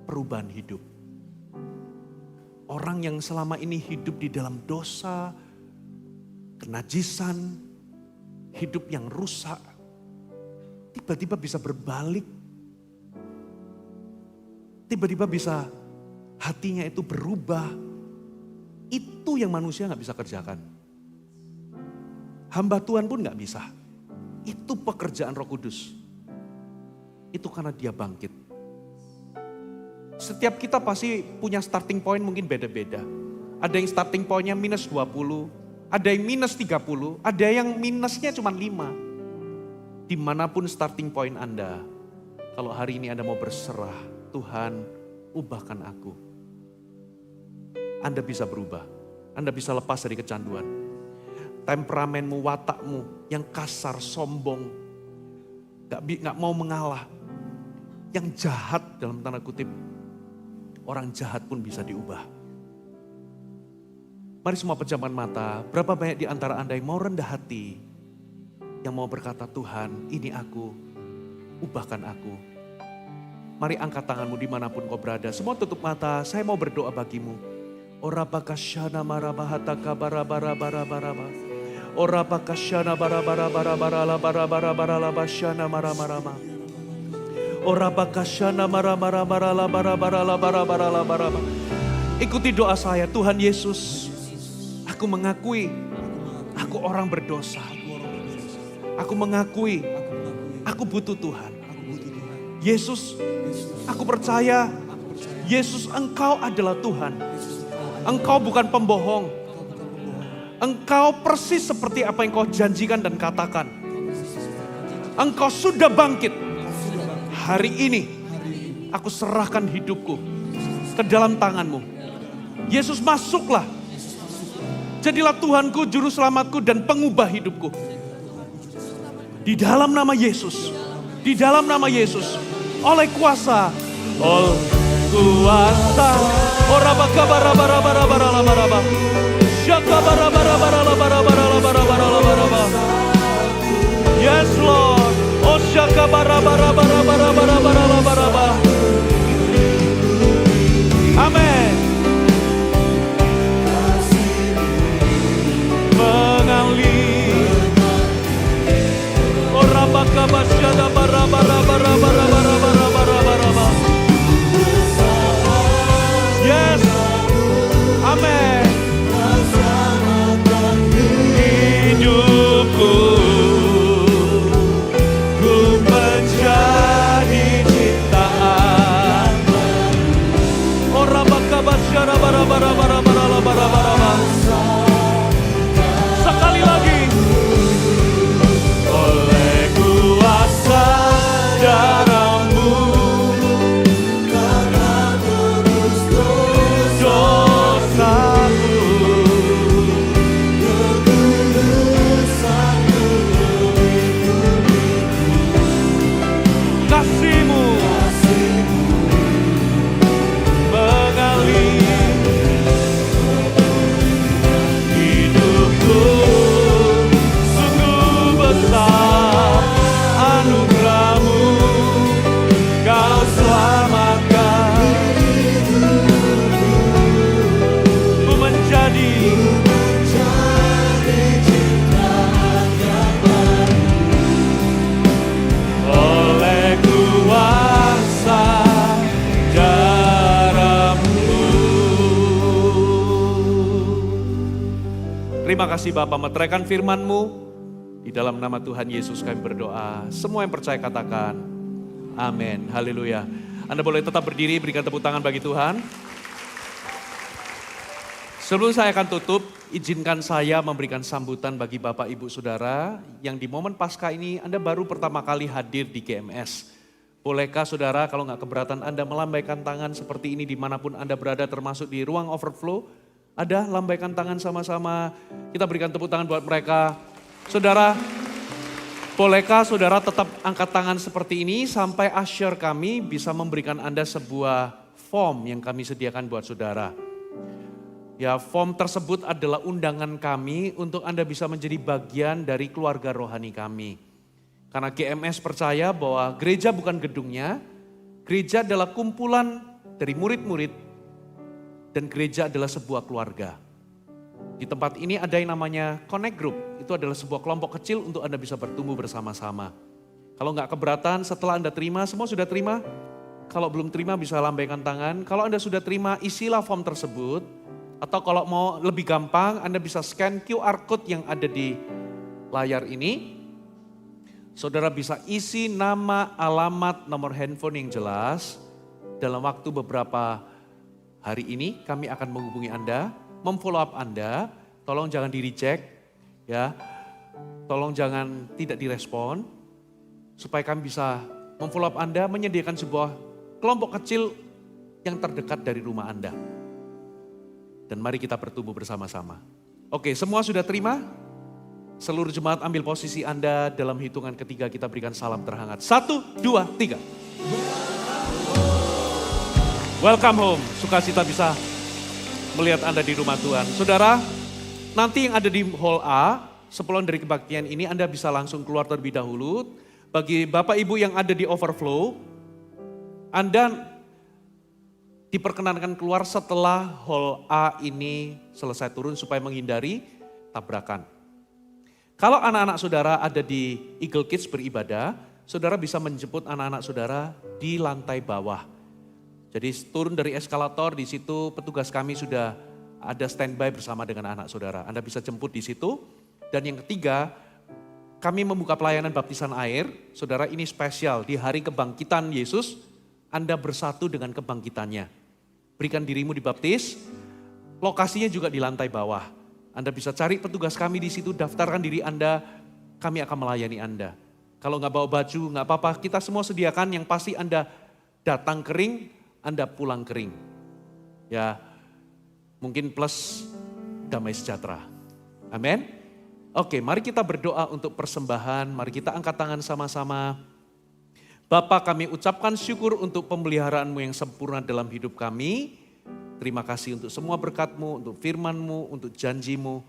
perubahan hidup. Orang yang selama ini hidup di dalam dosa, kenajisan, hidup yang rusak, tiba-tiba bisa berbalik. Tiba-tiba bisa hatinya itu berubah. Itu yang manusia gak bisa kerjakan. Hamba Tuhan pun gak bisa. Itu pekerjaan Roh Kudus. Itu karena dia bangkit. Setiap kita pasti punya starting point mungkin beda-beda. Ada yang starting pointnya minus 20, ada yang minus 30, ada yang minusnya cuma 5. Dimanapun starting point Anda, kalau hari ini Anda mau berserah, Tuhan ubahkan aku. Anda bisa berubah, Anda bisa lepas dari kecanduan. Temperamenmu, watakmu yang kasar, sombong, gak mau mengalah, yang jahat dalam tanda kutip, orang jahat pun bisa diubah. Mari semua pejamkan mata, berapa banyak di antara Anda yang mau rendah hati, yang mau berkata, Tuhan ini aku, ubahkan aku. Mari angkat tanganmu dimanapun kau berada, semua tutup mata, saya mau berdoa bagimu. Orabakashana marabahataka barabara. Orabakashana barabara bashana maramarama. Orabakashana maramarama. Ikuti doa saya, Tuhan Yesus, aku mengakui aku orang berdosa. Aku mengakui aku butuh Tuhan. Yesus, aku percaya Yesus, Engkau adalah Tuhan. Engkau bukan pembohong. Engkau persis seperti apa yang kau janjikan dan katakan. Engkau sudah bangkit. Hari ini aku serahkan hidupku ke dalam tanganmu. Yesus, masuklah. Jadilah Tuhanku, juru selamatku dan pengubah hidupku. Di dalam nama Yesus. Di dalam nama Yesus. Oleh kuasa. Oleh kuasa. Orabaka barabara. Shaka barabara. Yes Lord. Oshaka bara bara bara bara bara bara bara bara. Amin. Mengalir. Orabaka basyada bara bara bara bara bara bara bara bara. Yes. Amin. Hidupku ku menjadi ciptaan. Orang bakabasyara bara bara bara bara bara bara. Sekali lagi. Oleh kuasa darah-Mu dosaku. Kasih-Mu mengalir hidupku, sungguh besar anugerah-Mu, Kau selamatkan ku menjadi oleh kuasa darah-Mu. Terima kasih Bapa, meteraikan firman-Mu. Di dalam nama Tuhan Yesus kami berdoa. Semua yang percaya katakan amin. Haleluya. Anda boleh tetap berdiri, berikan tepuk tangan bagi Tuhan. Sebelum saya akan tutup, izinkan saya memberikan sambutan bagi Bapak Ibu Saudara yang di momen Paskah ini Anda baru pertama kali hadir di GMS. Bolehkah Saudara kalau nggak keberatan Anda melambaikan tangan seperti ini dimanapun Anda berada, termasuk di ruang overflow. Ada lambaikan tangan sama-sama, kita berikan tepuk tangan buat mereka. Saudara, bolehkah Saudara tetap angkat tangan seperti ini sampai usher kami bisa memberikan Anda sebuah form yang kami sediakan buat Saudara. Ya, form tersebut adalah undangan kami untuk Anda bisa menjadi bagian dari keluarga rohani kami. Karena GMS percaya bahwa gereja bukan gedungnya, gereja adalah kumpulan dari murid-murid, dan gereja adalah sebuah keluarga. Di tempat ini ada yang namanya Connect Group, itu adalah sebuah kelompok kecil untuk Anda bisa bertumbuh bersama-sama. Kalau nggak keberatan setelah Anda terima, semua sudah terima? Kalau belum terima bisa lambaikan tangan. Kalau Anda sudah terima, isilah form tersebut. Atau kalau mau lebih gampang, Anda bisa scan QR Code yang ada di layar ini. Saudara bisa isi nama, alamat, nomor handphone yang jelas. Dalam waktu beberapa hari ini kami akan menghubungi Anda, memfollow up Anda. Tolong jangan di-reject, ya. Tolong jangan tidak direspon. Supaya kami bisa memfollow up Anda, menyediakan sebuah kelompok kecil yang terdekat dari rumah Anda. Dan mari kita bertumbuh bersama-sama. Oke, semua sudah terima? Seluruh jemaat ambil posisi Anda, dalam hitungan ketiga kita berikan salam terhangat. 1, 2, 3. Welcome home, sukacita bisa melihat Anda di rumah Tuhan. Saudara, nanti yang ada di hall A, sebelum dari kebaktian ini Anda bisa langsung keluar terlebih dahulu. Bagi Bapak Ibu yang ada di overflow, Anda diperkenankan keluar setelah hall A ini selesai turun supaya menghindari tabrakan. Kalau anak-anak saudara ada di Eagle Kids beribadah, saudara bisa menjemput anak-anak saudara di lantai bawah. Jadi turun dari eskalator, di situ petugas kami sudah ada standby bersama dengan anak saudara. Anda bisa jemput di situ. Dan yang ketiga, kami membuka pelayanan baptisan air. Saudara, ini spesial di hari kebangkitan Yesus, Anda bersatu dengan kebangkitannya. Berikan dirimu dibaptis, lokasinya juga di lantai bawah. Anda bisa cari petugas kami di situ, daftarkan diri Anda, kami akan melayani Anda. Kalau nggak bawa baju, nggak apa-apa, kita semua sediakan, yang pasti Anda datang kering, Anda pulang kering. Ya, mungkin plus damai sejahtera. Amin. Oke, mari kita berdoa untuk persembahan, mari kita angkat tangan sama-sama. Bapa, kami ucapkan syukur untuk pemeliharaan-Mu yang sempurna dalam hidup kami. Terima kasih untuk semua berkat-Mu, untuk firman-Mu, untuk janji-Mu.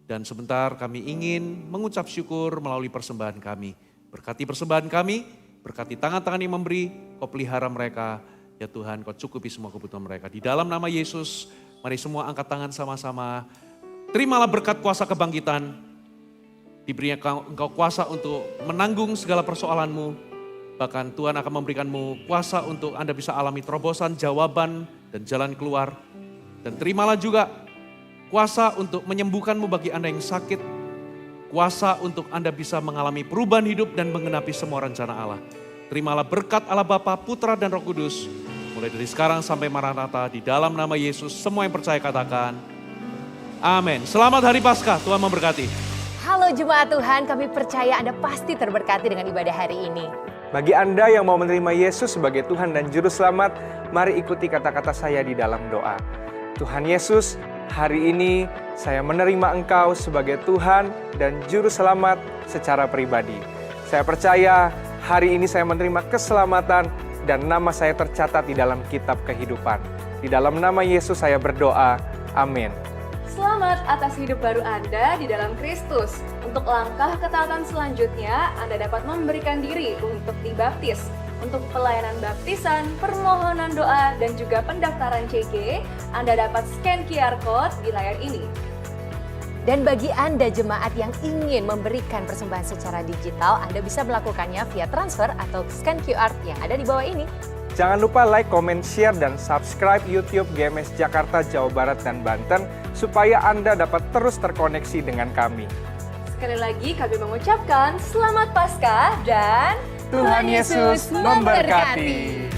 Dan sebentar kami ingin mengucap syukur melalui persembahan kami. Berkati persembahan kami, berkati tangan-tangan yang memberi, Kau pelihara mereka. Ya Tuhan, Kau cukupi semua kebutuhan mereka. Di dalam nama Yesus, mari semua angkat tangan sama-sama. Terimalah berkat kuasa kebangkitan. Diberinya Engkau kuasa untuk menanggung segala persoalanmu. Bahkan Tuhan akan memberikanmu kuasa untuk Anda bisa alami terobosan, jawaban, dan jalan keluar. Dan terimalah juga kuasa untuk menyembuhkanmu bagi Anda yang sakit. Kuasa untuk Anda bisa mengalami perubahan hidup dan menggenapi semua rencana Allah. Terimalah berkat Allah Bapa, Putra, dan Roh Kudus. Mulai dari sekarang sampai Maranatha, di dalam nama Yesus, semua yang percaya katakan, amin. Selamat Hari Paskah, Tuhan memberkati. Halo jemaat Tuhan, kami percaya Anda pasti terberkati dengan ibadah hari ini. Bagi Anda yang mau menerima Yesus sebagai Tuhan dan Juru Selamat, mari ikuti kata-kata saya di dalam doa. Tuhan Yesus, hari ini saya menerima Engkau sebagai Tuhan dan Juru Selamat secara pribadi. Saya percaya hari ini saya menerima keselamatan dan nama saya tercatat di dalam kitab kehidupan. Di dalam nama Yesus saya berdoa, amin. Selamat atas hidup baru Anda di dalam Kristus. Untuk langkah ketaatan selanjutnya, Anda dapat memberikan diri untuk dibaptis. Untuk pelayanan baptisan, permohonan doa, dan juga pendaftaran CG, Anda dapat scan QR Code di layar ini. Dan bagi Anda jemaat yang ingin memberikan persembahan secara digital, Anda bisa melakukannya via transfer atau scan QR yang ada di bawah ini. Jangan lupa like, comment, share, dan subscribe YouTube GMS Jakarta, Jawa Barat, dan Banten supaya Anda dapat terus terkoneksi dengan kami. Sekali lagi kami mengucapkan Selamat Paskah dan Tuhan Yesus memberkati.